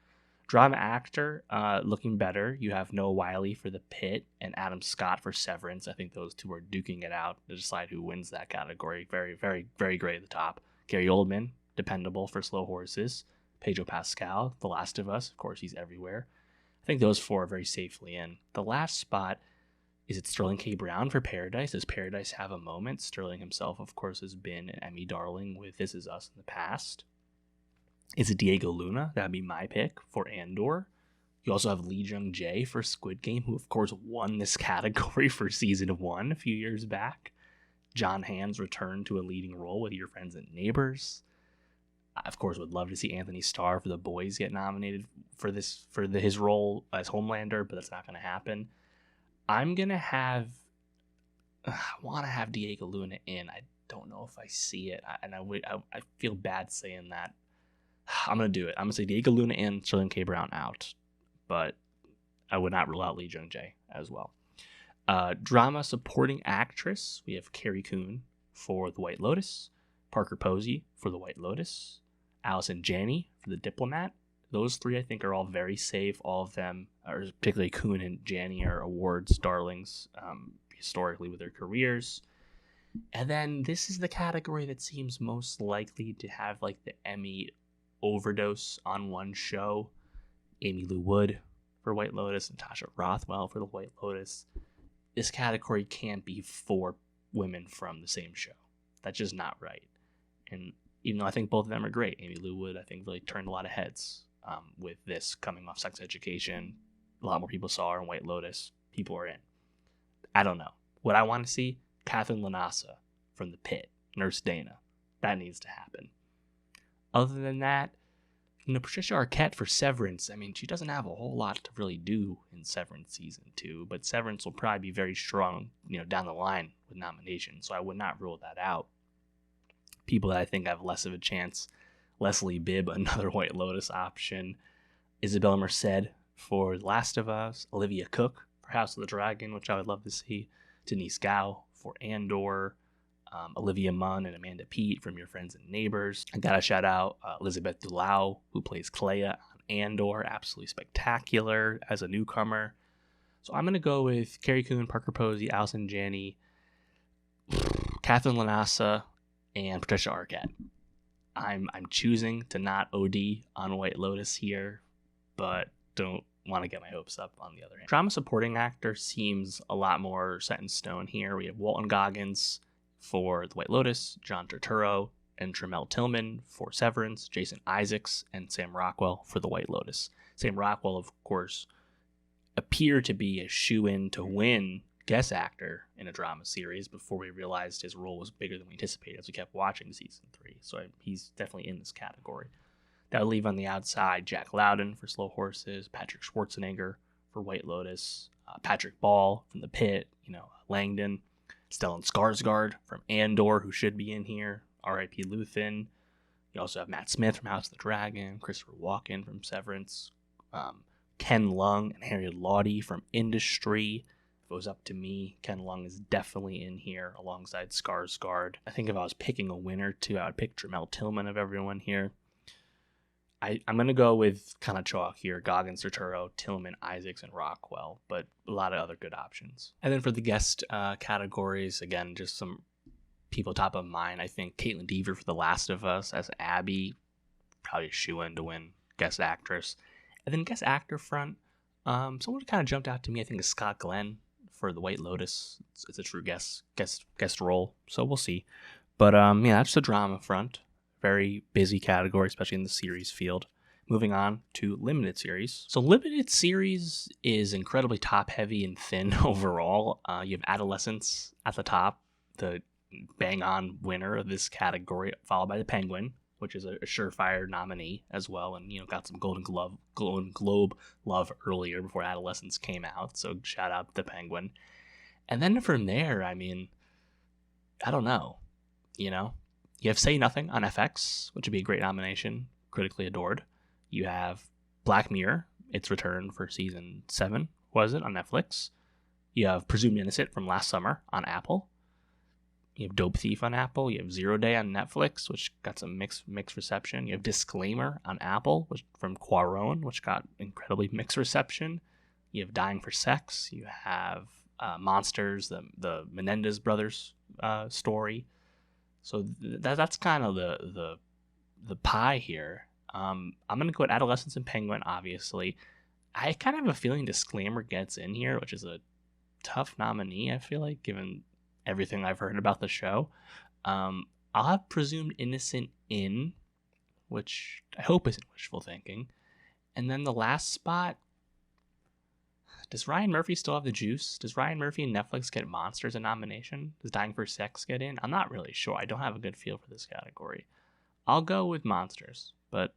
Speaker 1: Drama actor, looking better. You have Noah Wyle for The Pitt and Adam Scott for Severance. I think those two are duking it out to decide who wins that category. Very, very, very great at the top. Gary Oldman, dependable for Slow Horses. Pedro Pascal, The Last of Us. Of course, he's everywhere. I think those 4 are very safely in. The last spot, is it Sterling K. Brown for Paradise? Does Paradise have a moment? Sterling himself, of course, has been an Emmy darling with This Is Us in the past. Is it Diego Luna? That would be my pick for Andor. You also have Lee Jung-jae for Squid Game, who, of course, won this category for season 1 a few years back. John Hamm's returned to a leading role with Your Friends and Neighbors. I, of course, would love to see Anthony Starr for The Boys get nominated for his role as Homelander, but that's not going to happen. I want to have Diego Luna in. I don't know if I see it, I feel bad saying that. I'm going to do it. I'm going to say Diego Luna in, Sterling K. Brown out, but I would not rule out Lee Jung-jae as well. Drama supporting actress, we have Carrie Coon for The White Lotus, Parker Posey for The White Lotus, Allison Janney for The Diplomat. Those 3 I think are all very safe. All of them, or particularly Coon and Janney, are awards darlings historically with their careers. And then this is the category that seems most likely to have like the Emmy overdose on one show. Amy Lou Wood for White Lotus and Tasha Rothwell for The White Lotus. This category can't be 4 women from the same show. That's just not right. And even though I think both of them are great, Amy Lou Wood, I think, really turned a lot of heads with this coming off Sex Education. A lot more people saw her in White Lotus. People are in. I don't know. What I want to see, Catherine Lanasa from The Pit, Nurse Dana. That needs to happen. Other than that, Patricia Arquette for Severance. I mean, she doesn't have a whole lot to really do in Severance season 2, but Severance will probably be very strong, down the line with nominations. So I would not rule that out. People that I think have less of a chance: Leslie Bibb, another White Lotus option; Isabella Merced for Last of Us; Olivia Cook for House of the Dragon, which I would love to see; Denise Gao for Andor; Olivia Munn and Amanda Peet from Your Friends and Neighbors. I gotta shout out Elizabeth Dulau, who plays Clea on Andor, absolutely spectacular as a newcomer. So I'm gonna go with Carrie Coon, Parker Posey, Allison Janney, Catherine Lanasa, and Patricia Arquette. I'm choosing to not OD on White Lotus here, but don't want to get my hopes up on the other hand. Drama supporting actor seems a lot more set in stone here. We have Walton Goggins for The White Lotus, John Turturro and Tremel Tillman for Severance, Jason Isaacs and Sam Rockwell for The White Lotus. Sam Rockwell, of course, appeared to be a shoo-in to win guest actor in a drama series before we realized his role was bigger than we anticipated as we kept watching season 3. So he's definitely in this category. That would leave on the outside Jack Lowden for Slow Horses, Patrick Schwarzenegger for White Lotus, Patrick Ball from The Pit, Langdon, Stellan Skarsgård from Andor, who should be in here, R.I.P. Luthen. You also have Matt Smith from House of the Dragon, Christopher Walken from Severance, Ken Lung and Harry Lottie from Industry. If it was up to me, Ken Lung is definitely in here alongside Skarsgård. I think if I was picking a winner too, I would pick Tremel Tillman of everyone here. I'm going to go with kind of chalk here: Goggins, Turturro, Tillman, Isaacs, and Rockwell, but a lot of other good options. And then for the guest categories, again, just some people top of mind. I think Caitlin Dever for The Last of Us as Abby, probably a shoo-in to win guest actress. And then guest actor front, someone kind of jumped out to me, I think, is Scott Glenn for The White Lotus. It's a true guest role, so we'll see. But that's the drama front. Very busy category, especially in the series field. Moving on to limited series. So limited series is incredibly top heavy and thin overall. You have Adolescence at the top, the bang on winner of this category, followed by The Penguin, which is a surefire nominee as well, and got some Golden Globe love earlier before Adolescence came out. So shout out The Penguin. And then from there, I don't know, You have Say Nothing on FX, which would be a great nomination, critically adored. You have Black Mirror, its return for season 7, was it, on Netflix. You have Presumed Innocent from last summer on Apple. You have Dope Thief on Apple. You have Zero Day on Netflix, which got some mixed reception. You have Disclaimer on Apple, from Cuarón, which got incredibly mixed reception. You have Dying for Sex. You have Monsters, the Menendez brothers story. So that's kind of the pie here. I'm going to go with Adolescence and Penguin, obviously. I kind of have a feeling Disclaimer gets in here, which is a tough nominee, I feel like, given everything I've heard about the show. I'll have Presumed Innocent in, which I hope isn't wishful thinking. And then the last spot, does Ryan Murphy still have the juice? Does Ryan Murphy and Netflix get Monsters a nomination? Does Dying for Sex get in? I'm not really sure. I don't have a good feel for this category. I'll go with Monsters, but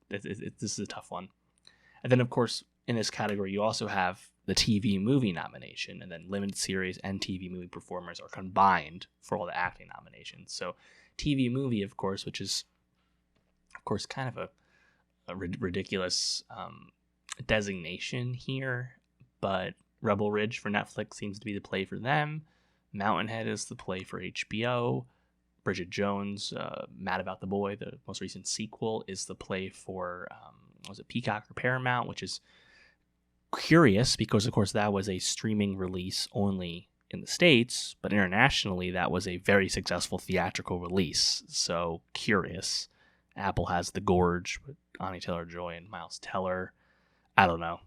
Speaker 1: this is a tough one. And then, of course, in this category, you also have the TV movie nomination, and then limited series and TV movie performers are combined for all the acting nominations. So TV movie, of course, which is, of course, kind of a ridiculous designation here, but Rebel Ridge for Netflix seems to be the play for them. Mountainhead is the play for HBO. Bridget Jones, Mad About the Boy, the most recent sequel, is the play for, was it Peacock or Paramount, which is curious because, of course, that was a streaming release only in the States, but internationally, that was a very successful theatrical release. So curious. Apple has The Gorge with Anya Taylor-Joy and Miles Teller. I don't know.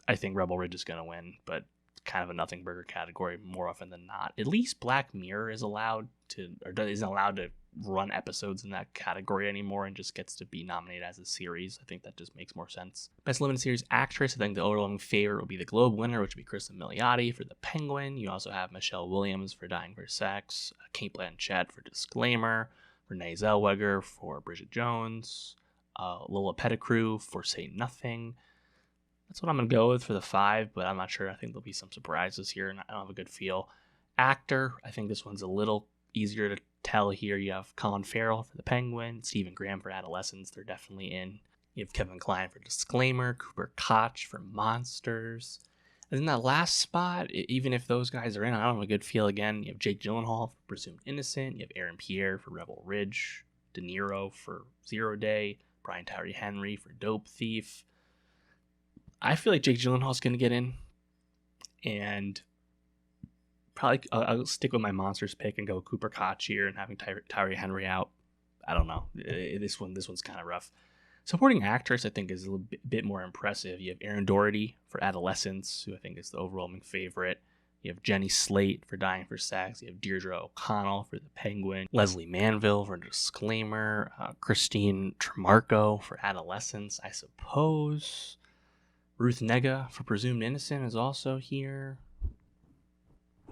Speaker 1: I think Rebel Ridge is going to win, but kind of a nothing burger category more often than not. At least Black Mirror is allowed to, or isn't allowed to run episodes in that category anymore and just gets to be nominated as a series. I think that just makes more sense. Best Limited Series Actress, I think the overwhelming favorite will be the Globe winner, which would be Kristen Milioti for The Penguin. You also have Michelle Williams for Dying for Sex, Cate Blanchett for Disclaimer, Renee Zellweger for Bridget Jones, Lola Pettigrew for Say Nothing. That's what I'm going to go with for the 5, but I'm not sure. I think there'll be some surprises here, and I don't have a good feel. Actor, I think this one's a little easier to tell here. You have Colin Farrell for The Penguin, Stephen Graham for Adolescence. They're definitely in. You have Kevin Kline for Disclaimer, Cooper Koch for Monsters. And then that last spot, even if those guys are in, I don't have a good feel again. You have Jake Gyllenhaal for Presumed Innocent. You have Aaron Pierre for Rebel Ridge, De Niro for Zero Day, Brian Tyree Henry for Dope Thief. I feel like Jake Gyllenhaal's going to get in, and probably I'll stick with my Monsters pick and go Cooper Koch here and having Tyree Henry out. I don't know. This one's kind of rough. Supporting actress, I think, is a little bit more impressive. You have Erin Doherty for Adolescence, who I think is the overwhelming favorite. You have Jenny Slate for Dying for Sex. You have Deirdre O'Connell for The Penguin. Leslie Manville for Disclaimer. Christine Tremarco for Adolescence, I suppose. Ruth Negga for Presumed Innocent is also here.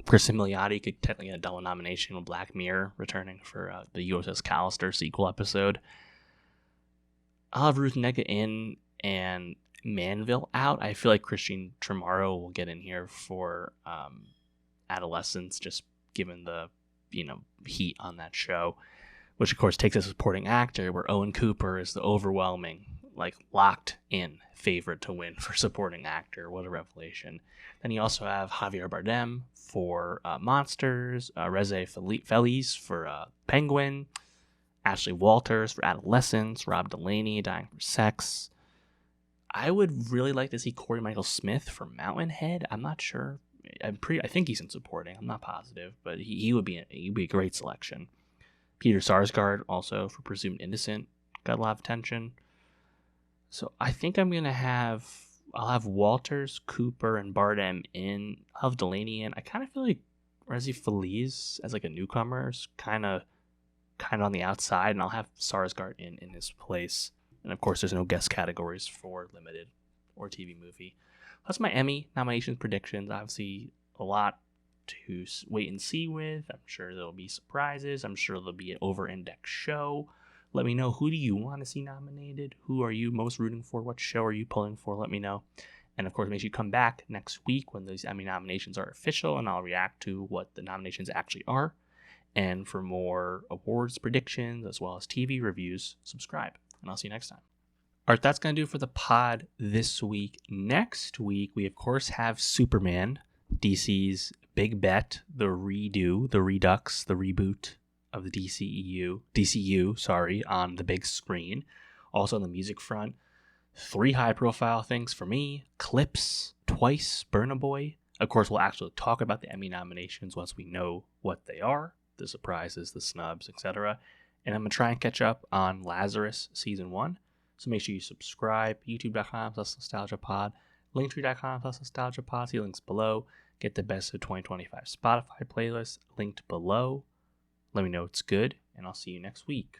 Speaker 1: Kristen Milioti could technically get a double nomination with Black Mirror returning for the USS Callister sequel episode. I'll have Ruth Negga in and Manville out. I feel like Christine Tremarco will get in here for Adolescence, just given the heat on that show, which of course takes a supporting actor, where Owen Cooper is the overwhelming, locked in favorite to win for supporting actor. What a revelation. Then you also have Javier Bardem for Monsters, Reze Feliz for Penguin, Ashley Walters for Adolescence, Rob Delaney, Dying for Sex. I would really like to see Corey Michael Smith for Mountainhead. I'm not sure. I think he's in supporting. I'm not positive, but he would be a great selection. Peter Sarsgaard also for Presumed Innocent got a lot of attention. So I think I'll have Walters, Cooper, and Bardem in. I'll have Delaney in. I kind of feel like Rezi Feliz as a newcomer is kind of on the outside, and I'll have Sarsgaard in his place. And of course, there's no guest categories for limited or TV movie. That's my Emmy nominations predictions. Obviously, a lot to wait and see with. I'm sure there'll be surprises. I'm sure there'll be an over-index show. Let me know, who do you want to see nominated? Who are you most rooting for? What show are you pulling for? Let me know. And of course, make sure you come back next week when these Emmy nominations are official, and I'll react to what the nominations actually are. And for more awards predictions as well as TV reviews, subscribe. And I'll see you next time. All right, that's going to do it for the pod this week. Next week, we of course have Superman, DC's big bet, the redo, the redux, the reboot of the DCU, on the big screen. Also on the music front, 3 high-profile things for me: Clips, Twice, Burna Boy. Of course, we'll actually talk about the Emmy nominations once we know what they are, the surprises, the snubs, etc. And I'm going to try and catch up on Lazarus Season 1. So make sure you subscribe, youtube.com/nostalgiapod. Linktree.com/nostalgia posse, links below. Get the best of 2025 Spotify playlist linked below. Let me know it's good, and I'll see you next week.